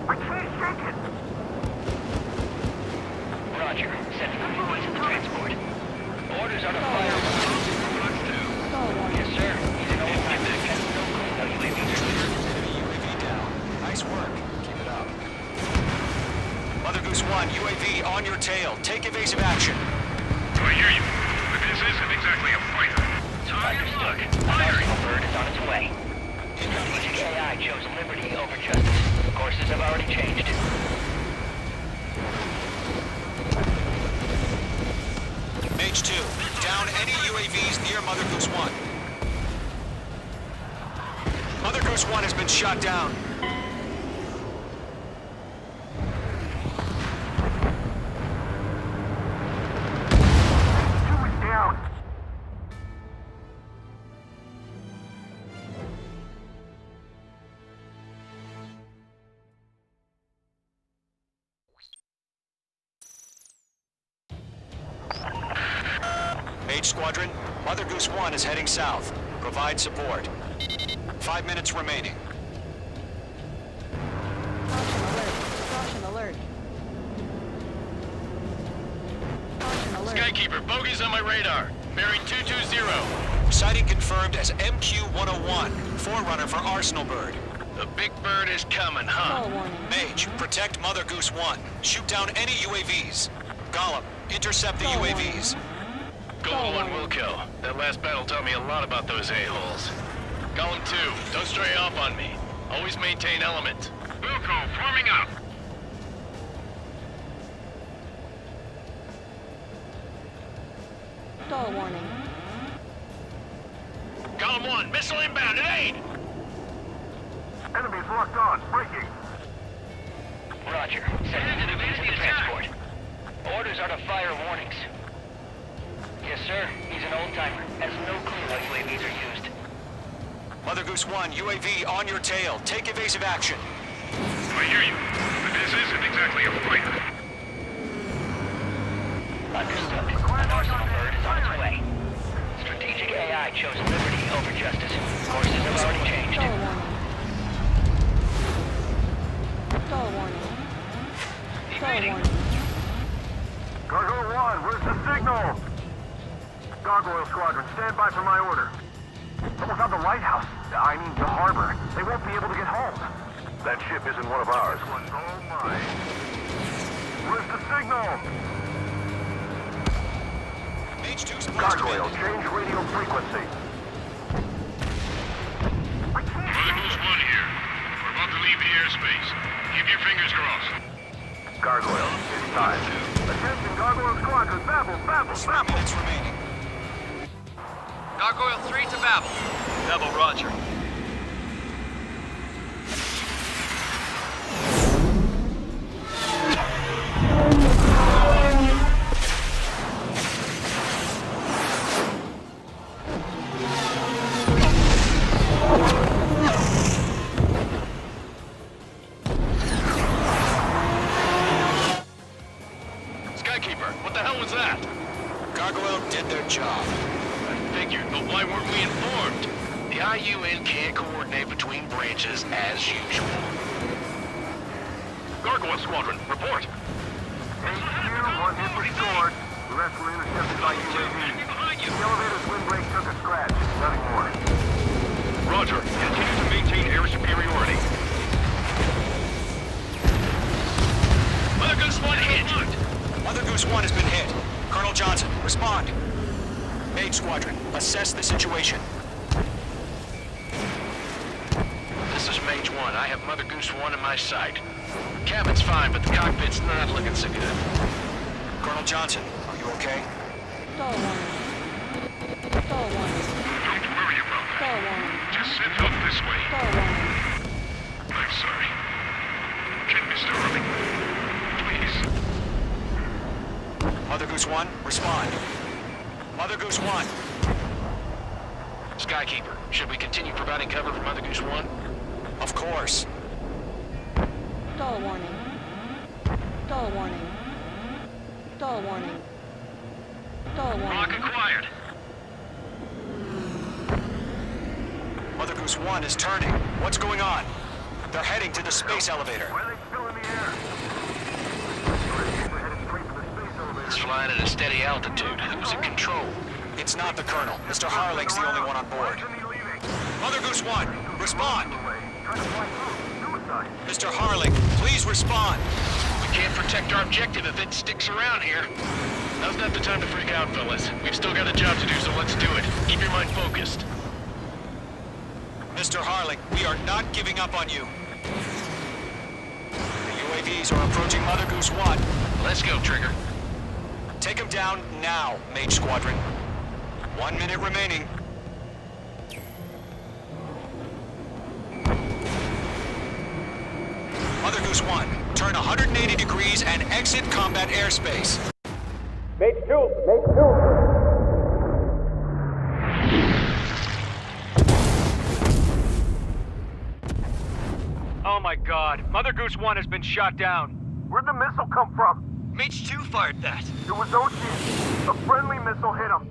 I can't shake it. Roger. Sending UAVs to the transport. Orders are to fire. Stall warning. Yes, sir. He's an old timer. Has no clue how UAVs are used. Enemy UAV down. Nice work. Keep it up. Mother Goose 1, UAV on your tail. Take evasive action. I hear you, but this isn't exactly a fighter. Understood. An Arsenal Bird is on its way. Strategic AI chose liberty over justice. Courses have already changed. Mage 2, down any UAVs near Mother Goose 1. Mother Goose 1 has been shot down. Two is down. Mage Squadron, Mother Goose 1 is heading south. Provide support. 5 minutes remaining. Caution alert. Caution alert. Caution alert. Skykeeper, bogeys on my radar. Bearing 220. Sighting confirmed as MQ-101, forerunner for Arsenal Bird. The big bird is coming, huh? Stall warning. Mage, protect Mother Goose 1. Shoot down any UAVs. Gollum, intercept the Stall UAVs. Golem 1 will kill. That last battle taught me a lot about those a-holes. Golem 2, don't stray off on me. Always maintain element. Wilco, forming up. Stall warning. Golem 1, missile inbound at aid! Enemies locked on, breaking. Roger. Sending UAVs to the transport. Orders are to fire warnings. Yes, sir. He's an old-timer. Has no clue how UAVs are used. Mother Goose 1, UAV on your tail. Take evasive action. I hear you, but this isn't exactly a fighter. Understood. An Arsenal Bird is on its way. Strategic AI chose liberty over justice. Courses have already changed. Stall warning. Stall warning. Stall warning. Gargoyle 1, where's the signal? Gargoyle Squadron, stand by for my order. Someone's on the lighthouse. I mean, the harbor. They won't be able to get home. That ship isn't one of ours. This one's all mine. Where's the signal? Mage 2's Gargoyle, change radio frequency. Mother Goose 1 here. We're about to leave the airspace. Keep your fingers crossed. Gargoyle, it's time. Attention, Gargoyle Squadron. Babble, babble, 3 babble. minutes remaining. Gargoyle 3 to Babel. Babel, roger. Skykeeper, what the hell was that? Gargoyle did their job. I figured, but why weren't we informed? The IUN can't coordinate between branches as usual. Gargoyle Squadron, report. HQ, one hit restored. The rest were intercepted by UAV. The elevator's windbreak took a scratch. Nothing more. Roger, continue to maintain air superiority. Mother Goose 1 hit! Mother Goose 1 has been hit. Colonel Johnson, respond. Mage Squadron, assess the situation. This is Mage 1. I have Mother Goose 1 in my sight. Cabin's fine, but the cockpit's not looking so good. Colonel Johnson, are you okay? Stall warning. Stall warning. Send help this way. I'm sorry. Get Mr. Harling. Please. Mother Goose 1, respond. Mother Goose 1. Skykeeper, should we continue providing cover for Mother Goose 1? Of course. Stall warning. Stall warning. Stall warning. Stall warning. Lock acquired. Mother Goose 1 is turning. What's going on? They're heading to the space elevator. Why are they still in the air? We're headed straight for the space elevator. It's flying at a steady altitude. Who's in control? It's not the Colonel. Mr. Harling's the only one on board. Mother Goose 1, respond! Mr. Harling, please respond! We can't protect our objective if it sticks around here. Now's not the time to freak out, fellas. We've still got a job to do, so let's do it. Keep your mind focused. Mr. Harling, we are not giving up on you. The UAVs are approaching Mother Goose 1. Let's go, Trigger. Take him down now, Mage Squadron. 1 minute remaining. Mother Goose 1, turn 180 degrees and exit combat airspace. Mage 2! Mage 2! Oh my god, Mother Goose 1 has been shot down. Where'd the missile come from? Mage 2 fired that. It was Ocean. A friendly missile hit him.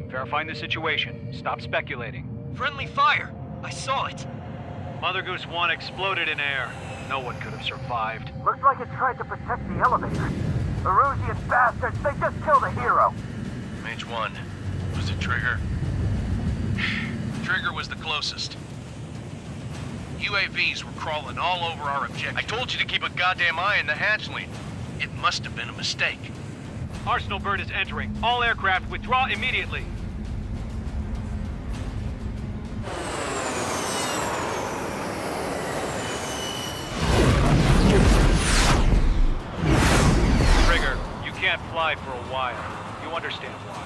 Verifying the situation. Stop speculating. Friendly fire. I saw it. Mother Goose 1 exploded in air. No one could have survived. Looks like it tried to protect the elevator. Erusian bastards, they just killed a hero. Mage 1. Was it Trigger? Trigger was the closest. UAVs were crawling all over our objective. I told you to keep a goddamn eye in the hatchling. It must have been a mistake. Arsenal bird is entering. All aircraft withdraw immediately. Trigger, you can't fly for a while. You understand why.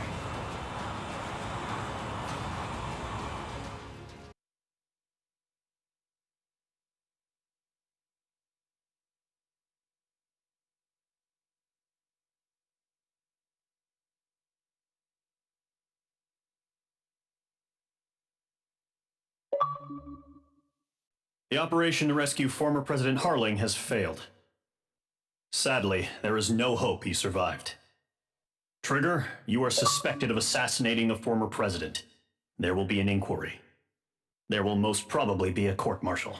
The operation to rescue former President Harling has failed. Sadly, there is no hope he survived. Trigger, you are suspected of assassinating the former president. There will be an inquiry. There will most probably be a court-martial.